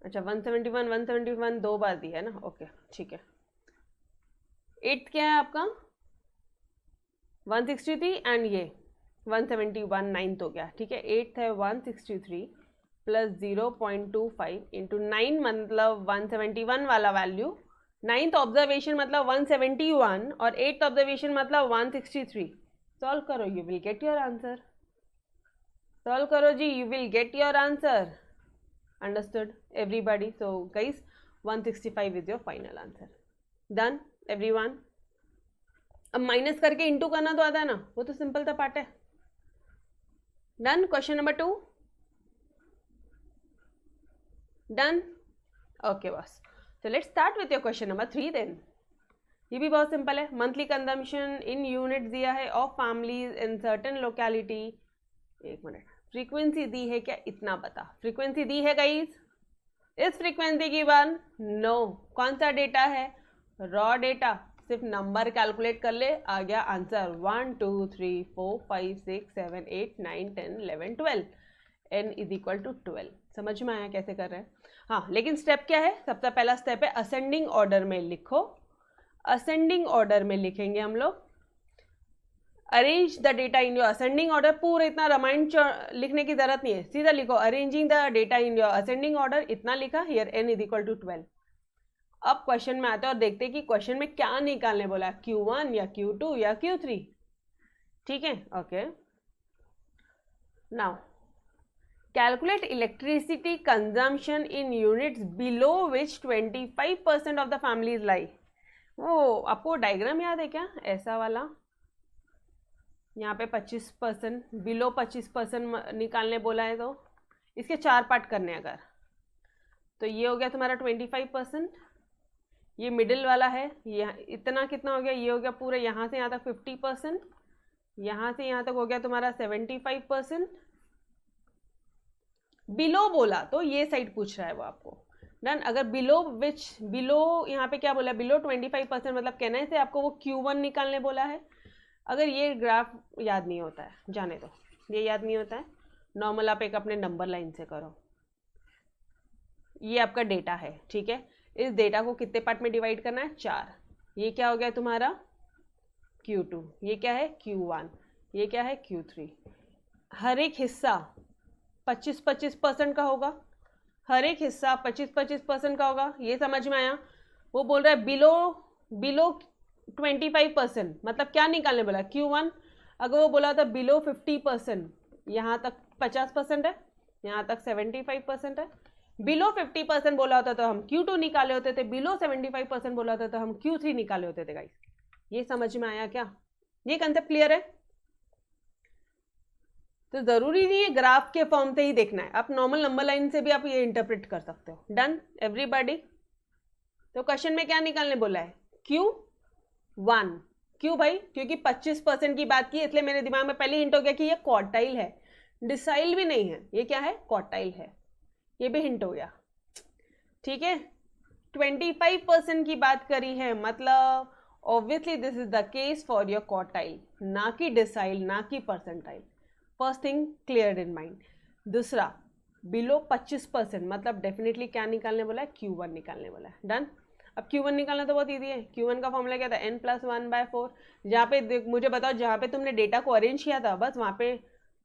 अच्छा 171 दो बार दिया है ना, ओके ठीक है। 8th क्या है आपका? 163 एंड ये 171, 9th हो गया, ठीक है। 8th है 163 प्लस 0.25 इंटू 9 मतलब 171 वाला वैल्यू, 9th ऑब्जर्वेशन मतलब 171 और 8th ऑब्जर्वेशन मतलब 163। सॉल्व करो, you will get your answer. Solve करो जी, you will get your answer. Understood everybody? So guys 165 is your final answer. Done everyone? अब माइनस करके इंटू करना तो आता है ना, वो तो सिंपल सा पार्ट है। Done? Question number 2 done? Okay बस, so let's start with your question number 3 then। ये भी बहुत सिंपल है। मंथली कंजम्पशन इन यूनिट दिया है of families in certain locality. एक मिनट, फ्रीक्वेंसी दी है क्या? इतना बता, फ्रीक्वेंसी दी है गाइस? इस फ्रीक्वेंसी की वन? नो। कौन सा डेटा है? Raw data. सिर्फ नंबर कैलकुलेट कर ले, आ गया answer 1 2 3 4 5 6 7 8 9 10 11 12, n is equal to 12। समझ में आया कैसे कर रहे हैं? हाँ, लेकिन स्टेप क्या है? सबसे पहला स्टेप है असेंडिंग ऑर्डर में लिखो। असेंडिंग ऑर्डर में लिखेंगे हम लोग। Arrange the data in your ascending order. पूरा इतना रामायण लिखने की जरूरत नहीं है, सीधा लिखो arranging the data in your ascending order, इतना लिखा, here n is equal to 12। अब क्वेश्चन में आते हैं और देखते हैं कि क्वेश्चन में क्या निकालने बोला, Q1 या Q2 या Q3। ठीक है, okay. Now calculate electricity consumption in units below which 25% of the families lie. वो आपको डायग्राम याद है क्या, ऐसा वाला, यहाँ पे 25%, बिलो 25% निकालने बोला है, तो इसके 4 पार्ट करने अगर, तो ये हो गया तुम्हारा 25%, ये मिडिल वाला है, ये इतना कितना हो गया, ये हो गया पूरा यहाँ से यहाँ तक 50%, यहाँ से यहाँ तक हो गया तुम्हारा 75%। बिलो बोला तो ये साइड पूछ रहा है वो आपको, डन। अगर बिलो विच, बिलो यहाँ पे क्या बोला, बिलो 25% मतलब कहने से आपको वो Q1 निकालने बोला है। अगर ये ग्राफ याद नहीं होता है, जाने दो, ये याद नहीं होता है, नॉर्मल आप एक अपने नंबर लाइन से करो। ये आपका डेटा है, ठीक है, इस डेटा को कितने पार्ट में डिवाइड करना है, 4। ये क्या हो गया तुम्हारा Q2, ये क्या है Q1, ये क्या है Q3। हर एक हिस्सा 25-25% का होगा, हर एक हिस्सा 25-25% का होगा, ये समझ में आया। वो बोल रहा है बिलो 25%, मतलब क्या निकालने बोला, Q1। अगर वो बोला था बिलो 50%, यहाँ तक 50% है, यहाँ तक 75% है। बिलो 50% बोला होता तो हम Q2 निकाले होते थे, बिलो 75% बोला होता तो हम Q3 निकाले होते थे गाइस। ये समझ में आया क्या, ये कंसेप्ट क्लियर है। तो जरूरी नहीं है ग्राफ के फॉर्म से ही देखना है, आप नॉर्मल नंबर लाइन से भी आप ये इंटरप्रेट कर सकते हो। Done everybody. तो क्वेश्चन में क्या निकालने बोला है, Q1। क्यों भाई, क्योंकि 25% की बात की, इसलिए मेरे दिमाग में पहले हिंट हो गया कि ये क्वार्टाइल है, डिसाइल भी नहीं है, ये क्या है क्वार्टाइल है, ये भी हिंट हो गया। ठीक है, 25% की बात करी है, मतलब obviously this is the case for your quartile, ना कि डिसाइल, ना कि percentile. First thing clear in mind. दूसरा, बिलो 25% मतलब डेफिनेटली क्या निकालने बोला है, Q1 निकालने बोला है। डन। अब Q1 निकालना तो बहुत ईजी है, Q1 का फॉर्मूला क्या था, n+1/4। जहाँ पे मुझे बताओ, जहाँ पे तुमने डेटा को अरेंज किया था, बस वहाँ पे,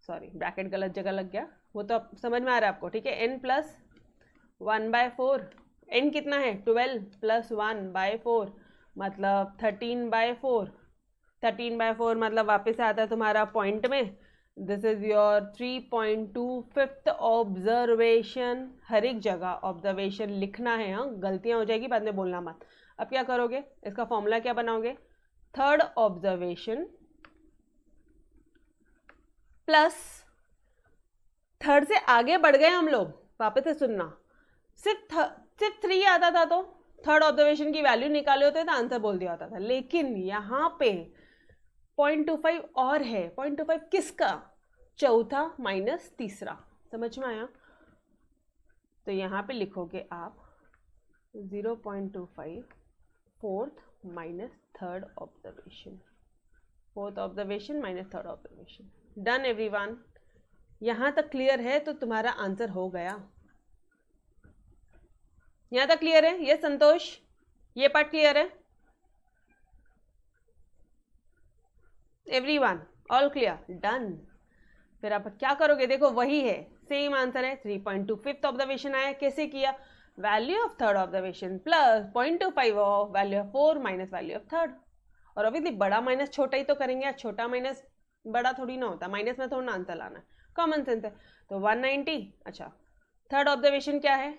सॉरी ब्रैकेट गलत जगह लग गया, वो तो अब समझ में आ रहा है आपको, ठीक है। n+1/4, n कितना है 12 + 1/4 मतलब 13/4, 13/4 मतलब वापस आता है तुम्हारा पॉइंट में। This is your 3.25 observation. हर एक जगह ऑब्जर्वेशन लिखना है, हाँ, गलतियां हो जाएगी बाद में, बोलना मत। अब क्या करोगे, इसका फॉर्मूला क्या बनाओगे, थर्ड ऑब्जर्वेशन प्लस, थर्ड से आगे बढ़ गए हम लोग, वापस से सुनना, सिर्फ 3 आता था तो थर्ड ऑब्जर्वेशन की वैल्यू निकाले होते तो आंसर बोल दिया होता था। लेकिन यहाँ पे 0.25 और है, 0.25 किसका, चौथा माइनस तीसरा। समझ में आया। तो यहाँ पे लिखोगे आप 0.25 fourth minus third observation, fourth observation minus third observation. Done everyone. यहाँ तक क्लियर है तो तुम्हारा आंसर हो गया। यहाँ तक क्लियर है, ये संतोष, ये पार्ट क्लियर है एवरीवन, ऑल क्लियर, डन। फिर आप क्या करोगे, देखो वही है, सेम आंसर है, 3.25 ऑब्जर्वेशन आया, कैसे किया, value of third observation plus 0.25 of value of 4 minus value of third. और ऑब्वियसली बड़ा माइनस छोटा ही तो करेंगे, छोटा माइनस बड़ा थोड़ी ना होता, माइनस में थोड़ा ना आंसर लाना, कॉमन सेंस है। तो 190। अच्छा, थर्ड ऑब्जर्वेशन क्या है,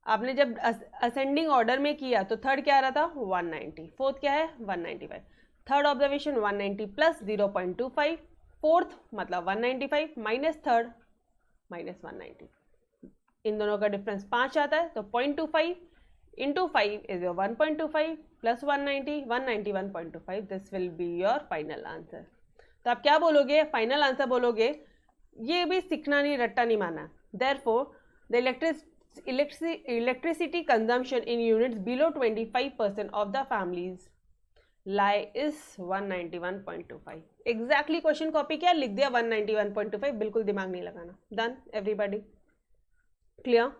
आपने जब असेंडिंग ऑर्डर में किया तो थर्ड क्या आ रहा था 190, फोर्थ क्या है 195। थर्ड ऑब्जर्वेशन 190 प्लस 0.25, फोर्थ मतलब 195 माइनस थर्ड माइनस 190, इन दोनों का डिफरेंस 5 आता है। तो 0.25 into 5 is your 1.25 plus 190, 191.25, this will be your final answer. तो आप क्या बोलोगे, फाइनल आंसर बोलोगे, ये भी सीखना नहीं, रट्टा नहीं माना। Therefore the electricity consumption in units below 25% of the families lie is 191.25। Exactly question copy किया, लिख दिया 191.25, बिल्कुल दिमाग नहीं लगाना। Done everybody, clear.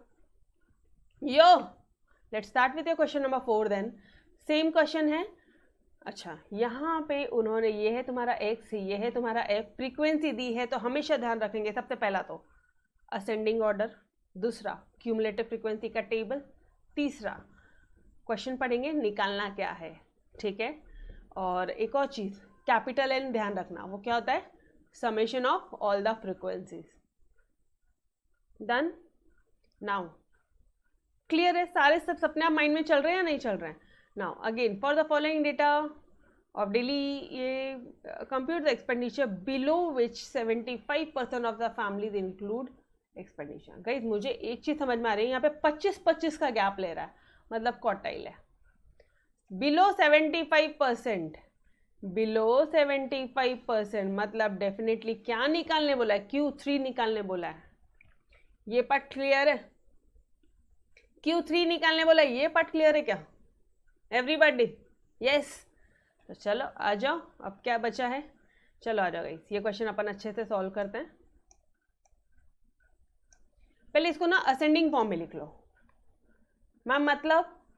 Yo let's start with your question number 4 then. Same question है, अच्छा, यहाँ पे उन्होंने ये है तुम्हारा x, ये है तुम्हारा f, फ्रीक्वेंसी दी है, तो हमेशा ध्यान रखेंगे सबसे पहला तो असेंडिंग ऑर्डर, दूसरा क्यूमुलेटिव फ्रीक्वेंसी का टेबल, तीसरा क्वेश्चन पढ़ेंगे निकालना क्या है, ठीक है। और एक और चीज़ कैपिटल N ध्यान रखना, वो क्या होता है, summation of all the frequencies. Done, now clear है, सारे सब अपने आप माइंड में चल रहे हैं या नहीं चल रहे हैं। Now again for the following data of daily ये compute the expenditure below which 75% of the families include expenditure. Guys मुझे एक चीज समझ में आ रही है, यहाँ पे 25-25 का गैप ले रहा है, मतलब क्वार्टाइल है। बिलो 75%, बिलो 75% मतलब डेफिनेटली क्या निकालने बोला है, Q3 निकालने बोला है। ये पार्ट क्लियर है, Q3 निकालने बोला है, ये पार्ट क्लियर है क्या एवरीबॉडी? यस, तो चलो आ जाओ, अब क्या बचा है, चलो आ जाओ गाइस, ये क्वेश्चन अपन अच्छे से सॉल्व करते हैं। पहले इसको ना असेंडिंग फॉर्म में लिख लो मैम,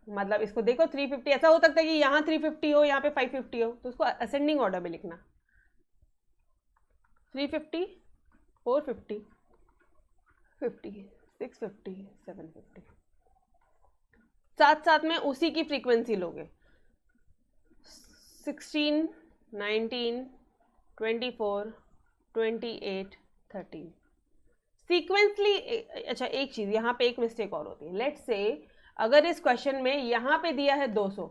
मतलब इसको देखो 350, ऐसा हो सकता है कि यहाँ 350 हो, यहाँ पे 550 हो, तो उसको असेंडिंग ऑर्डर में लिखना, 350, 450, 50, 650, 750, साथ साथ में उसी की फ्रीक्वेंसी लोगे, 16, 19, 24, 28, 13 सीक्वेंसली। अच्छा एक चीज यहाँ पे एक मिस्टेक और होती है, लेट्स से अगर इस क्वेश्चन में यहाँ पे दिया है 200,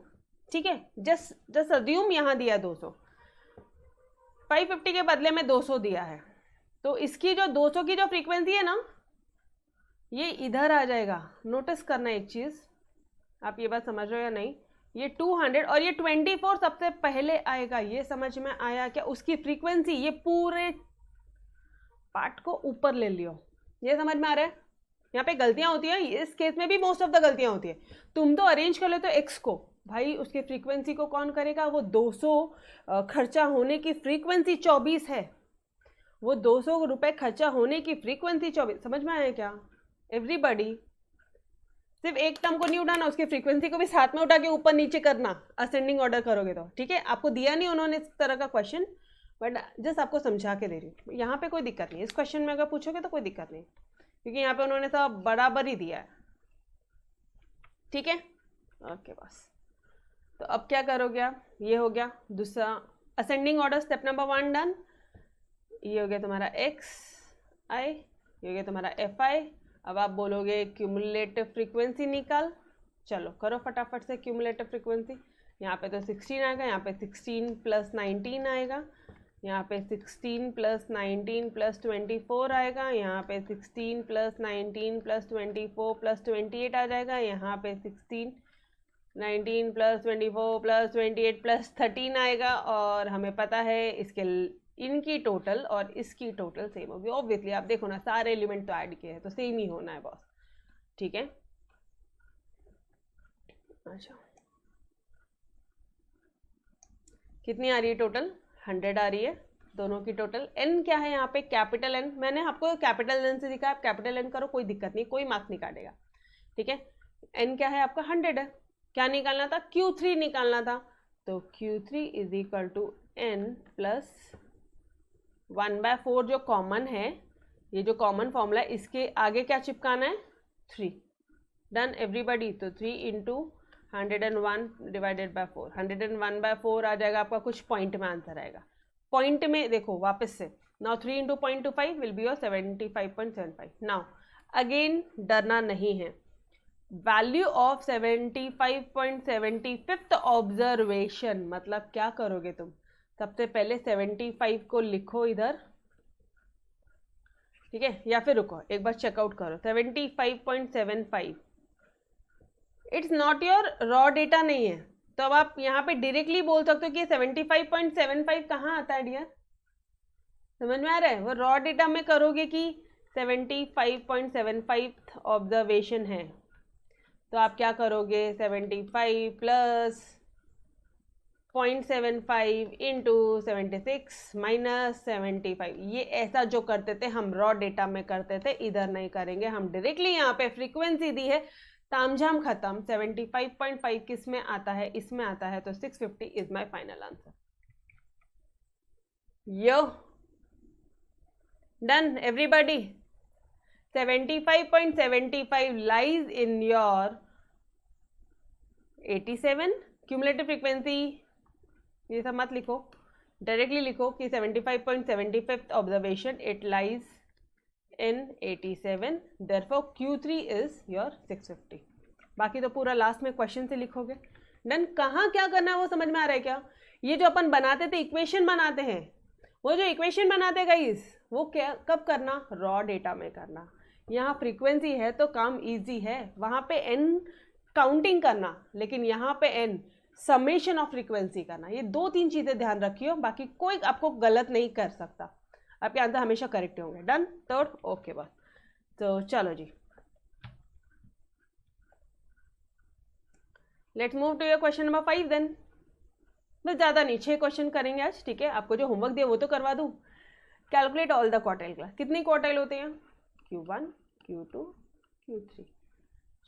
ठीक है, जस्ट अज्यूम यहाँ दिया 200, 550 के बदले में 200 दिया है, तो इसकी जो 200 की जो फ्रीक्वेंसी है ना, ये इधर आ जाएगा। नोटिस करना एक चीज, आप ये बात समझ रहे हो या नहीं, ये 200 और ये 24 सबसे पहले आएगा, ये समझ में आया क्या? उसकी फ्रीक्वेंसी ये पूरे पार्ट को ऊपर ले लियो, ये समझ में आ रहा है। यहाँ पे गलतियां होती है, इस केस में भी मोस्ट ऑफ द गलतियां होती है। तुम तो अरेंज कर लेते हो एक्स को, भाई उसके फ्रीक्वेंसी को कौन करेगा, वो 200 खर्चा होने की फ्रीक्वेंसी 24 है, वो 200 रुपए खर्चा होने की फ्रीक्वेंसी 24, समझ में आया क्या एवरीबॉडी? सिर्फ एक टर्म को नहीं उठाना, उसकी फ्रीक्वेंसी को भी साथ में उठा के ऊपर नीचे करना, असेंडिंग ऑर्डर करोगे तो, ठीक है। आपको दिया नहीं उन्होंने इस तरह का क्वेश्चन, बट जस्ट आपको समझा के दे रही हूँ, यहाँ पे कोई दिक्कत नहीं, इस क्वेश्चन में अगर पूछोगे तो कोई दिक्कत नहीं, क्योंकि यहाँ पे उन्होंने सब बराबर ही दिया है, ठीक है। ओके बस, तो अब क्या करोगे आप, ये हो गया दूसरा ascending order, step number 1 done. ये हो गया तुम्हारा एक्स आई, ये हो गया तुम्हारा एफ आई। अब आप बोलोगे क्यूमुलेटिव फ्रीक्वेंसी निकाल, चलो करो फटाफट से क्यूमुलेटिव फ्रीक्वेंसी। यहाँ पे तो 16 आएगा, यहाँ पे 16 + 19 आएगा, यहाँ पे 16 + 19 + 24 आएगा, यहाँ पे 16 + 19 + 24 + 28 आ जाएगा, यहाँ पे 16, 19 + 24 + 28 + 13 आएगा। और हमें पता है इसके इनकी टोटल और इसकी टोटल सेम होगी, ऑब्वियसली आप देखो ना सारे एलिमेंट तो ऐड किए हैं तो सेम ही होना है बॉस, ठीक है। अच्छा कितनी आ रही है टोटल, 100 आ रही है दोनों की टोटल। एन क्या है यहाँ पे, कैपिटल एन, मैंने आपको कैपिटल एन से दिखा, आप कैपिटल एन करो कोई दिक्कत नहीं, कोई मार्क्स नहीं काटेगा, ठीक है। एन क्या है आपका 100 है, क्या निकालना था, Q3 निकालना था, तो Q3 = N + 1/4 जो कॉमन है, ये जो कॉमन फॉर्मूला है इसके आगे क्या चिपकाना है, 3। डन एवरीबॉडी, तो 3 × 101 / 4, 101/4 आ जाएगा आपका, कुछ पॉइंट में आंसर आएगा। पॉइंट में देखो वापस से, now 3 × 0.25 will be your 75.75। Now again डरना नहीं है, वैल्यू ऑफ 75.75 ऑब्जर्वेशन, मतलब क्या करोगे तुम, सबसे पहले 75 को लिखो इधर, ठीक है, या फिर रुको एक बार चेकआउट करो 75.75, it's not your raw data नहीं है, तो अब आप यहाँ पे डायरेक्टली बोल सकते हो कि 75.75 कहाँ आता है डियर, समझ में आ रहा है। वो रॉ डेटा में करोगे कि 75.75 ऑब्जर्वेशन है, तो आप क्या करोगे, 75 + 0.75 × 76 - 75, ये ऐसा जो करते थे हम रॉ डेटा में करते थे, इधर नहीं करेंगे हम, डायरेक्टली यहाँ पे फ्रीक्वेंसी दी है तामझाम खत्म। 75.5 किस में आता है? इसमें आता है, तो 650 is my final answer. Yo done everybody. 75.75 lies in your 87 cumulative frequency. ये सब मत लिखो, डायरेक्टली लिखो कि 75.75 observation it lies in 87, therefore Q3 is your 650। बाकी तो पूरा लास्ट में क्वेश्चन से लिखोगे। डन। कहाँ क्या करना है वो समझ में आ रहा है क्या? ये जो अपन बनाते थे, इक्वेशन बनाते हैं, वो जो इक्वेशन बनाते गाइस, वो क्या कब करना? रॉ डेटा में करना। यहाँ फ्रीक्वेंसी है तो काम इजी है, वहाँ पे n काउंटिंग करना, लेकिन यहाँ पे n समेशन ऑफ फ्रीक्वेंसी करना। ये 2-3 चीजें ध्यान रखियो, बाकी कोई आपको गलत नहीं कर सकता, आपके आंसर हमेशा करेक्ट होंगे। डन। थर्ड ओके बस। तो चलो जी, let's move to your question number 5 then. बस ज़्यादा नहीं, 6 क्वेश्चन करेंगे आज, ठीक है? आपको जो होमवर्क दिया वो तो करवा दूँ। Calculate all the quartile class. कितनी क्वार्टाइल होते हैं? Q1, Q2, Q3।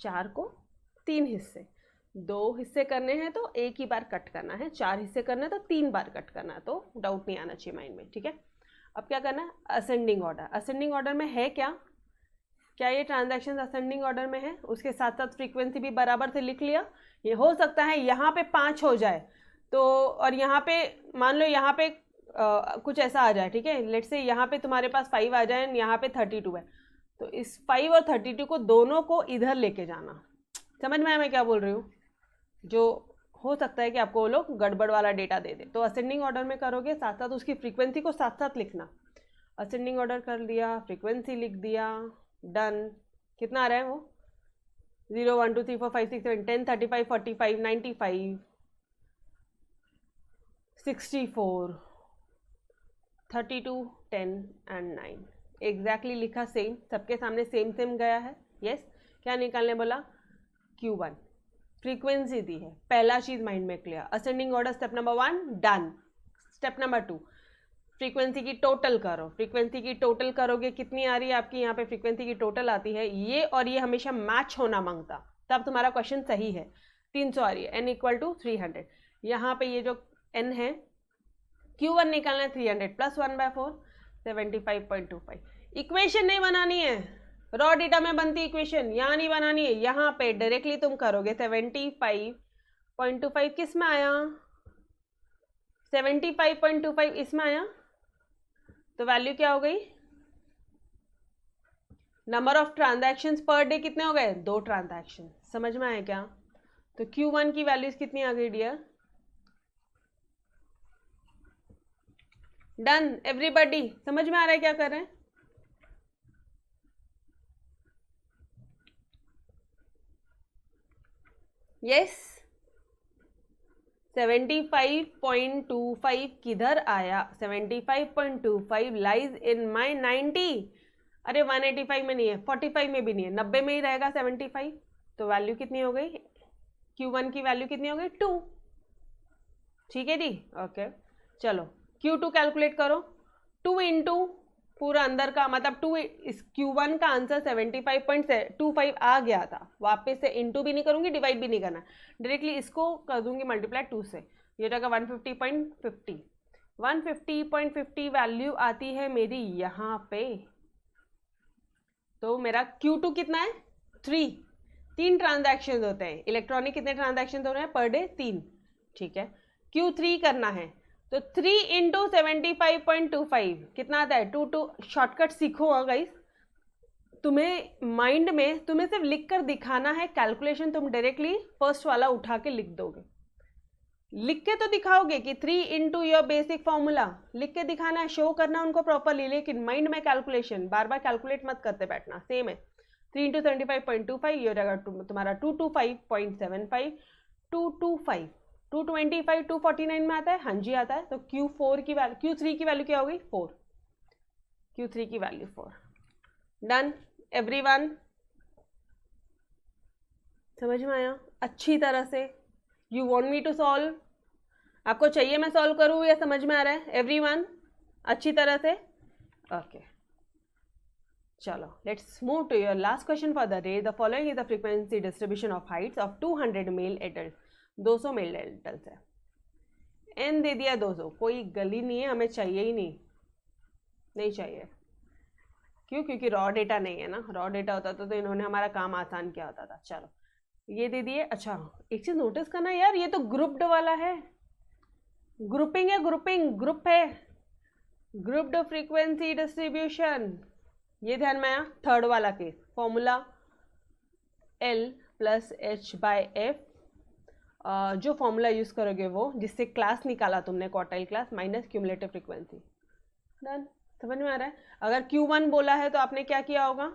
4 को 3 हिस्से, 2 हिस्से करने हैं तो एक ही बार कट करना है, 4 हिस्से करना है तो 3 बार कट करना है, तो डाउट नहीं आना चाहिए माइंड में, ठीक है? अब क्या करना है? Ascending order. असेंडिंग ऑर्डर में है क्या? क्या ये ट्रांजैक्शन असेंडिंग ऑर्डर में है? उसके साथ साथ फ्रीक्वेंसी भी बराबर से लिख लिया। ये हो सकता है यहाँ पे 5 हो जाए तो, और यहाँ पे मान लो यहाँ पे कुछ ऐसा आ जाए, ठीक है? लेट्स से यहाँ पे तुम्हारे पास 5 आ जाए, यहाँ पे 32 है, तो इस 5 और 32 को दोनों को इधर लेके जाना। समझ में आया मैं क्या बोल रही हूँ? जो हो सकता है कि आपको वो लोग गड़बड़ वाला डेटा दे दे, तो असेंडिंग ऑर्डर में करोगे, साथ साथ उसकी फ्रीक्वेंसी को साथ साथ लिखना। असेंडिंग ऑर्डर कर दिया, फ्रीक्वेंसी लिख दिया, डन। कितना आ रहा है वो? 0 1 2 3 4 5 6 7 10 35 45 95 64 32 10 एंड 9 एग्जैक्टली लिखा, सेम सबके सामने सेम सेम गया है। यस। क्या निकालने बोला? Q1 फ्रीक्वेंसी दी है, पहला चीज माइंड में clear. Ascending order step number 1 done. Step number 2 frequency की टोटल करो। फ्रीक्वेंसी की टोटल करोगे, कितनी आ रही है आपकी? यहाँ पे फ्रीक्वेंसी की टोटल आती है, ये और ये हमेशा मैच होना मांगता, तब तुम्हारा क्वेश्चन सही है। 300 आ रही है, n इक्वल टू 300। यहाँ पे ये जो n है, Q1 निकालना है 300 प्लस 1/4 75.25। इक्वेशन नहीं बनानी है, रॉ डेटा में बनती इक्वेशन, यहाँ नहीं बनानी है, यहाँ पे डायरेक्टली तुम करोगे। 75.25 किस में आया? 75.25 इसमें आया, तो वैल्यू क्या हो गई? Number of transactions per day कितने हो गए? 2 ट्रांजैक्शन। समझ में आया क्या? तो Q1 की वैल्यूज कितनी आ गई डियर? Done everybody. समझ में आ रहा है क्या कर रहे हैं? यस। 75.25 किधर आया? 75.25 लाइज इन माई 90। अरे 185 में नहीं है, 45 में भी नहीं है, 90 में ही रहेगा 75। तो वैल्यू कितनी हो गई? Q1 की वैल्यू कितनी हो गई? 2। ठीक है दी? ओके चलो Q2 कैलकुलेट करो। 2 इंटू पूरा अंदर का, मतलब 2 इस Q1 का आंसर 75.25 आ गया था, वापस से इंटू भी नहीं करूंगी, डिवाइड भी नहीं करना, डायरेक्टली इसको कर दूंगी मल्टीप्लाई 2 से, ये रहेगा 150.50। 150.50 वैल्यू आती है मेरी यहाँ पे, तो मेरा Q2 कितना है? 3 ट्रांजैक्शन होते हैं इलेक्ट्रॉनिक। कितने ट्रांजैक्शन हो रहे हैं पर डे? 3। ठीक है। Q3 करना है, तो 3 इंटू 75.25 कितना आता है? 2 शॉर्टकट सीखो गाइस, तुम्हें माइंड में तुम्हें सिर्फ लिख कर दिखाना है, कैलकुलेशन तुम डायरेक्टली फर्स्ट वाला उठा के लिख दोगे, लिख के तो दिखाओगे कि 3 इंटू योर बेसिक फॉर्मूला, लिख के दिखाना है, शो करना उनको प्रॉपरली, लेकिन माइंड में कैलकुलेशन बार बार कैलकुलेट मत करते बैठना। सेम है 3 इंटू 75.25, ये रहेगा तुम्हारा 225.75, 225, 225, 249 में आता है। हाँ जी आता है। तो Q4 की वैल्यू, Q3 की वैल्यू क्या हो गई? 4। Q3 की वैल्यू 4। Done everyone. समझ में आया अच्छी तरह से? You want me to solve? आपको चाहिए मैं सॉल्व करूँ या समझ में आ रहा है एवरीवन अच्छी तरह से? ओके चलो let's move to your last question for the day. The following is the frequency distribution of heights of 200 male adult. 200 male adult है. एन दे दिया 200. कोई गली नहीं है, हमें चाहिए ही नहीं चाहिए. क्यों? क्योंकि रॉ डेटा नहीं है ना. रॉ डेटा होता तो इन्होंने हमारा काम आसान किया होता था. चलो ये दे दिए. अच्छा एक चीज नोटिस करना यार, ये तो ग्रुप्ड वाला है. ग्रुपिंग है, ग्रुपिंग ग्रुप है. ग्रुप्ड फ्रीक्वेंसी डिस्ट्रीब्यूशन, ये ध्यान में आया. थर्ड वाला case, formula L plus H by F. जो फॉर्मूला यूज करोगे वो जिससे क्लास निकाला तुमने, quartile class minus cumulative frequency. Done. समझ में आ रहा है. अगर Q1 बोला है तो आपने क्या किया होगा,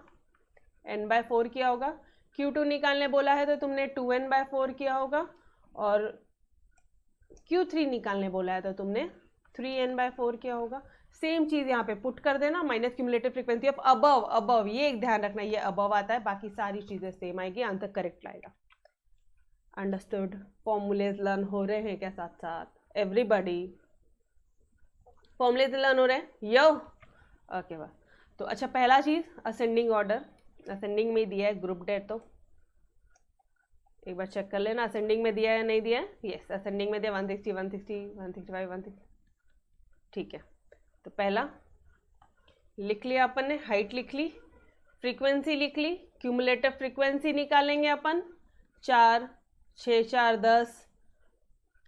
n/4 किया होगा. Q2 निकालने बोला है तो तुमने 2n/4 किया होगा. और Q3 निकालने बोला है तो तुमने 3n/4 किया होगा. सेम चीज यहाँ पे पुट कर देना. Minus cumulative frequency of above, ये एक ध्यान रखना, ये अबव आता है, बाकी सारी चीजें सेम आएगी, आंसर करेक्ट आएगा. अंडरस्टूड. फॉर्मूलेज लर्न हो रहे हैं क्या साथ साथ? एवरीबॉडी फॉर्मूलेज लर्न हो रहे हैं? यो ओके बस. तो अच्छा पहला चीज असेंडिंग ऑर्डर. असेंडिंग में दिया है ग्रुप डेट, तो एक बार चेक कर लेना असेंडिंग में दिया है नहीं दिया है. यस असेंडिंग में दिया 160 160 165 160. ठीक है. तो पहला लिख लिया अपन ने, हाइट लिख ली, फ्रीक्वेंसी लिख ली. क्यूमुलेटिव फ्रीक्वेंसी निकालेंगे अपन. 4 6 4 10,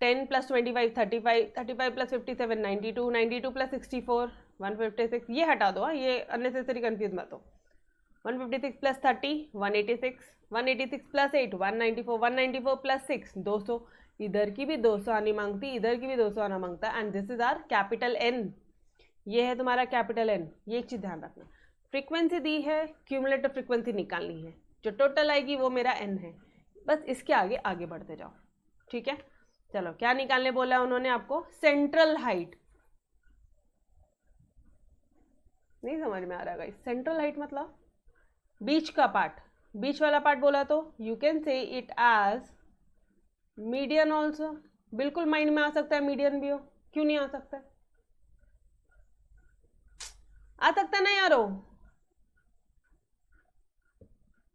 10 प्लस 25 35, 35 प्लस 57 92, 92 प्लस 64 156. ये हटा दो, ये अननेसेसरी कंफ्यूज मत हो. 156 प्लस 30 186, 186 प्लस 8 194, 194 प्लस 6 200. इधर की भी 200 आनी मांगती, इधर की भी 200 आना मांगता. And this is are capital N. ये है तुम्हारा कैपिटल N. ये एक चीज ध्यान रखना. फ्रीक्वेंसी दी है, क्यूमुलेटिव फ्रीक्वेंसी निकालनी है. जो टोटल आएगी वो मेरा N है. बस इसके आगे आगे बढ़ते जाओ. ठीक है. चलो क्या निकालने बोला उन्होंने आपको? Central height. नहीं समझ में आ रहा गाइस. सेंट्रल हाइट मतलब बीच का पार्ट. बीच वाला पार्ट बोला तो you can say it as median also. बिल्कुल माइंड में आ सकता है मीडियन भी हो. क्यों नहीं आ सकता? आ सकता ना यारो.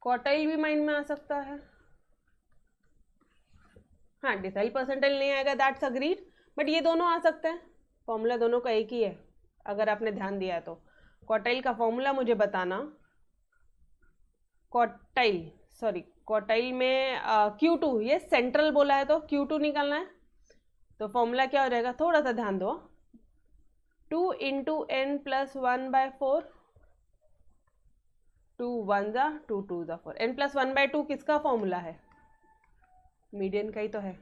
क्वार्टाइल भी माइंड में आ सकता है. हाँ डिसाइल परसेंटाइल नहीं आएगा, दैट्स अग्रीड. बट ये दोनों आ सकते हैं. फॉर्मूला दोनों का एक ही है अगर आपने ध्यान दिया है तो. क्वार्टाइल का फॉर्मूला मुझे बताना. क्वार्टाइल में Q2, ये सेंट्रल बोला है तो Q2 निकालना है. तो फॉर्मूला क्या हो जाएगा, थोड़ा सा ध्यान दो. 2 इंटू n प्लस 1/4. 2 1 जा 2 2 जा 4. n प्लस 1/2 किसका फॉर्मूला है? मीडियन का ही तो है.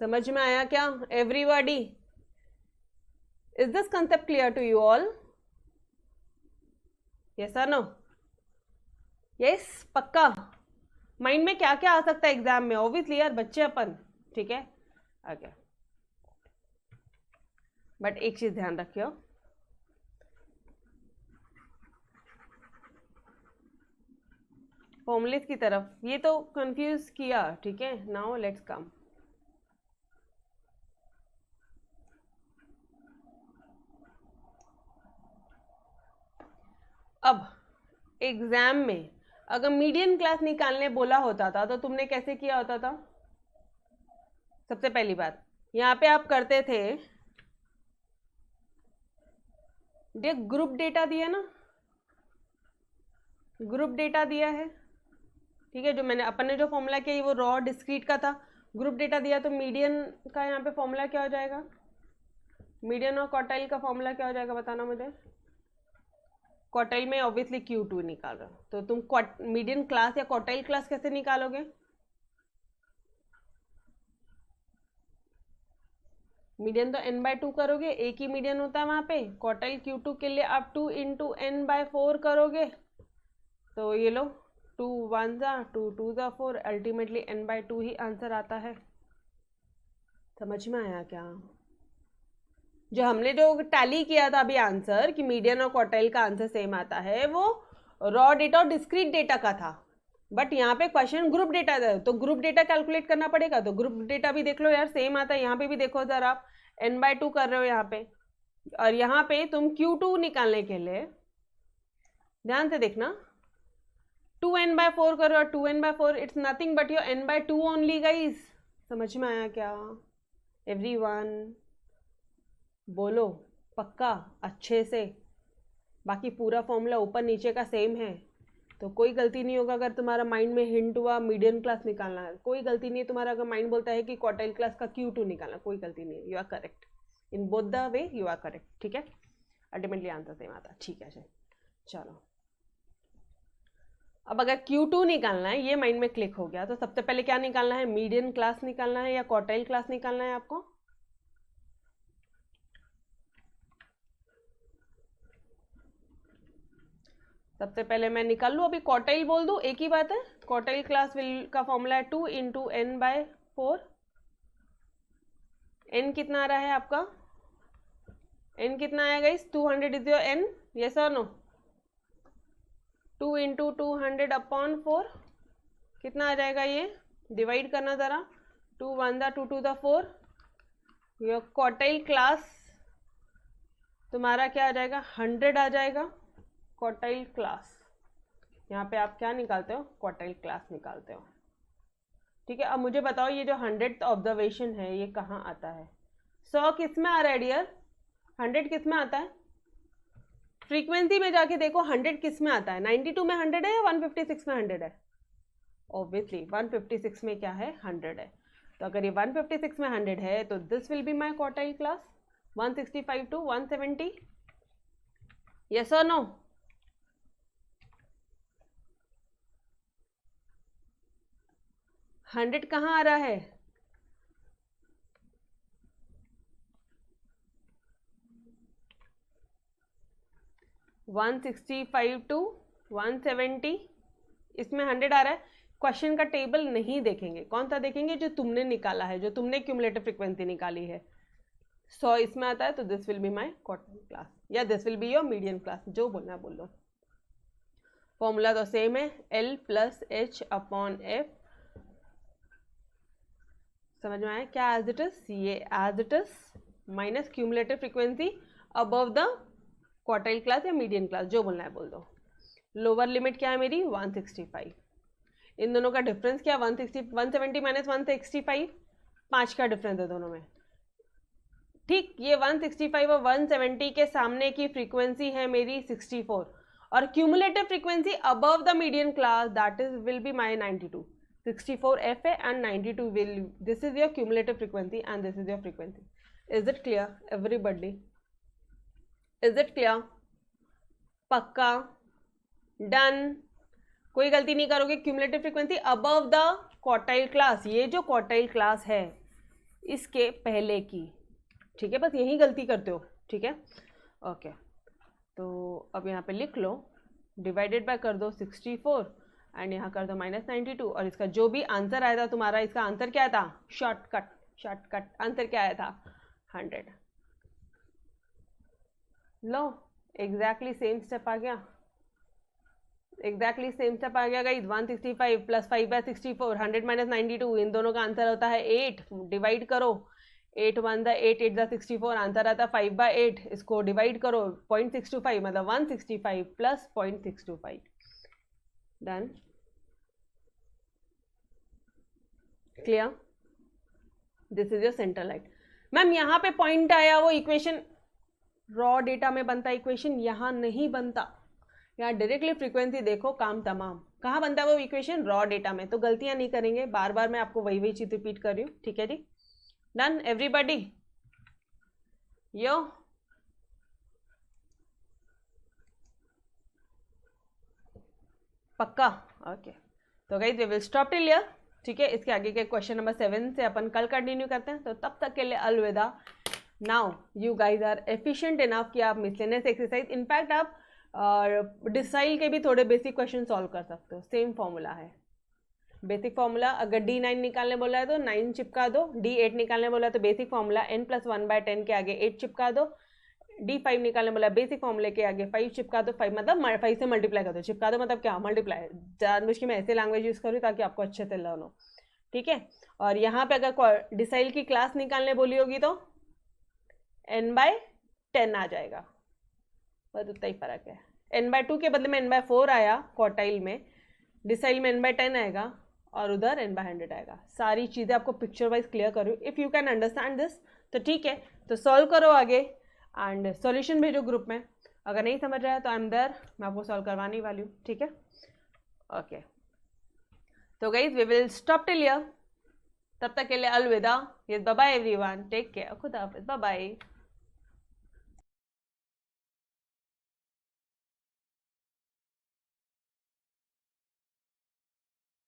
समझ में आया क्या everybody? Is this concept clear to you all? Yes और नो? यस पक्का. माइंड में क्या क्या आ सकता है एग्जाम में? ऑब्वियसली यार बच्चे अपन. ठीक है ओके. बट एक चीज ध्यान रखियो, फॉर्मुलेस की तरफ. ये तो कंफ्यूज किया. ठीक है. Now let's come. अब एग्जाम में अगर मीडियन क्लास निकालने बोला होता था तो तुमने कैसे किया होता था? सबसे पहली बात यहाँ पे आप करते थे, ग्रुप डेटा दिया ना, ग्रुप डेटा दिया है. ठीक है. जो मैंने अपन ने जो फॉर्मूला किया वो रॉ डिस्क्रीट का था. ग्रुप डेटा दिया तो मीडियन का यहाँ पे फॉर्मूला क्या हो जाएगा? मीडियन और क्वार्टाइल का फॉर्मूला क्या हो जाएगा बताना मुझे. क्वार्टाइल में ऑब्वियसली Q2 निकाल रहे हो तो तुम मीडियन क्लास या क्वार्टाइल क्लास कैसे निकालोगे? मीडियन तो n/2 करोगे, एक ही मीडियन होता है वहां पे. क्वार्टाइल Q2 के लिए आप 2 इंटू n/4 करोगे. तो ये लो 2 1 जा 2 2 जा 4. अल्टीमेटली n/2 ही आंसर आता है. समझ में आया क्या? जो हमने जो टैली किया था अभी आंसर कि मीडियन और क्वार्टाइल का आंसर सेम आता है, वो रॉ डेटा और डिस्क्रीट डेटा का था. बट यहाँ पे क्वेश्चन ग्रुप डेटा है तो ग्रुप डेटा कैलकुलेट करना पड़ेगा. तो ग्रुप डेटा भी देख लो यार, सेम आता है. यहाँ पे भी देखो जरा, आप n/2 कर रहे हो यहाँ पे, और यहाँ पे तुम Q2 निकालने के लिए ध्यान से देखना, 2n/4 करो और 2n/4 it's nothing but your n/2 only guys. समझ में आया क्या एवरीवन? बोलो पक्का अच्छे से। बाकी पूरा फॉर्मूला ऊपर नीचे का सेम है, तो कोई गलती नहीं होगा। अगर तुम्हारा माइंड में हिंट हुआ मीडियन क्लास निकालना है, कोई गलती नहीं है। तुम्हारा अगर माइंड बोलता है कि क्वार्टाइल क्लास का Q2 निकालना, कोई गलती नहीं है। You are correct in both the way, you are correct. ठीक है, अल्टीमेटली आंसर सेम आता। ठीक है चलो, अब अगर Q2 निकालना है, ये माइंड में क्लिक हो गया, तो सबसे पहले क्या निकालना है? मीडियन क्लास निकालना है या क्वार्टाइल क्लास निकालना है आपको? सबसे पहले मैं निकाल लूँ, अभी क्वार्टाइल बोल दूँ, एक ही बात है। क्वार्टाइल क्लास का फॉर्मूला है 2 × n/4। n कितना आ रहा है आपका? n कितना आएगा इस 200 इज योर n, यस और नो? 2 × 200/4 कितना आ जाएगा? ये डिवाइड करना ज़रा, 2 1 2 2 4। योर क्वार्टाइल क्लास तुम्हारा क्या आ जाएगा? 100 आ जाएगा। क्वार्टाइल क्लास, यहाँ पे आप क्या निकालते हो? क्वार्टाइल क्लास निकालते हो। ठीक है, अब मुझे बताओ ये जो 100th ऑब्जर्वेशन है ये कहाँ आता है? 100 किस में आ रहा है डियर? 100 किस में आता है? फ्रीक्वेंसी में जाके देखो 100 किस में आता है। 92 में 100 है या 156 में 100 है? ऑब्वियसली 156 में क्या है? 100 है। तो अगर ये 156 में 100 है तो this will be my quartile class 165 to 170। Yes और नो? हंड्रेड कहाँ आ रहा है? वन 165 to 170, इसमें 100 आ रहा है। क्वेश्चन का टेबल नहीं देखेंगे, कौन सा देखेंगे? जो तुमने निकाला है, जो तुमने क्यूमुलेटिव फ्रीक्वेंसी निकाली है। 100 इसमें आता है, तो this will be my quartile class या this will be your median class, जो बोलना है बोल लो। फॉर्मूला तो सेम है, L + H/F। समझ में आया क्या? एज इट इज, ये as it is minus cumulative frequency above the quartile class या मीडियन क्लास, जो बोलना है बोल दो। लोअर लिमिट क्या है मेरी? 165। इन दोनों का डिफरेंस क्या? 170 - 165, 5 का डिफरेंस है दोनों में। ठीक, ये 165 और 170 के सामने की फ्रीक्वेंसी है मेरी 64, और cumulative frequency above the median class that is will be my 92। 64 F है and 92 will, this is your cumulative frequency and this is your frequency. Is it clear everybody? Is it clear? पक्का? Done? कोई गलती नहीं करोगे। Cumulative frequency above the quartile class, ये जो quartile class है इसके पहले की। ठीक है, बस यही गलती करते हो। ठीक है, ओके। तो अब यहाँ पे लिख लो, डिवाइडेड बाय कर दो 64 एंड यहाँ कर दो -92, और इसका जो भी आंसर आया था तुम्हारा, इसका आंसर क्या था? शॉर्टकट आंसर क्या आया था? 100। लो, एग्जैक्टली सेम स्टेप आ गया। एग्जैक्टली सेम स्टेप आ गया गाइस। 165 + 5/64, 100 - 92, इन दोनों का आंसर होता है 8। डिवाइड करो, 8 1 8 8 64, आंसर आता है 5/8। इसको डिवाइड करो 0.625, मतलब 165 + 0.625। Done? Clear? This is your centre line. Ma'am यहाँ पे पॉइंट आया, वो इक्वेशन रॉ डेटा में बनता है, इक्वेशन यहाँ नहीं बनता। यहाँ डायरेक्टली फ्रीक्वेंसी देखो, काम तमाम। कहाँ बनता है वो इक्वेशन? रॉ डेटा में। तो गलतियां नहीं करेंगे, बार बार मैं आपको वही चीज रिपीट कर रही हूँ। ठीक है जी, डन एवरीबॉडी? यो पक्का? ओके, तो guys we will stop till here. ठीक है, इसके आगे के क्वेश्चन नंबर 7 से अपन कल कंटिन्यू करते हैं। तो तब तक के लिए अलविदा। Now you guys are efficient enough कि आप मिसलेनियस एक्सरसाइज, इनफैक्ट आप डिसाइल के भी थोड़े बेसिक क्वेश्चन सॉल्व कर सकते हो। सेम फॉर्मूला है, बेसिक फॉर्मूला। अगर D9 निकालने बोला है तो 9 चिपका दो, D8 निकालने बोला है तो बेसिक फॉर्मूला n+1/10 के आगे 8 चिपका दो, D5 निकालने बोला बेसिक फॉर्मूले के आगे 5 चिपका दो। 5 मतलब 5 से मल्टीप्लाई कर दो। चिपका दो मतलब क्या? मल्टीप्लाई। जानबूझ के मैं ऐसे लैंग्वेज यूज करूँ ताकि आपको अच्छे से लर्न हो। ठीक है, और यहाँ पे अगर डिसाइल की क्लास निकालने बोली होगी तो n/10 आ जाएगा, बस उतना ही फर्क है। n/2 के बदले में n/4 आया क्वार्टाइल में, डिसाइल में n/10 आएगा और उधर n/100 आएगा। सारी चीज़ें आपको पिक्चर वाइज क्लियर करूँ, if you can understand this तो ठीक है, तो सॉल्व करो आगे एंड सॉल्यूशन भेजो ग्रुप में। अगर नहीं समझ रहा है तो आई एम देयर, मैं आपको सॉल्व करवाने वाली हूँ, ठीक है। ओके, तो guys we will stop till here, तब तक के लिए अलविदा, bye bye everyone, take care, खुदा हाफिज़, बाय बाय।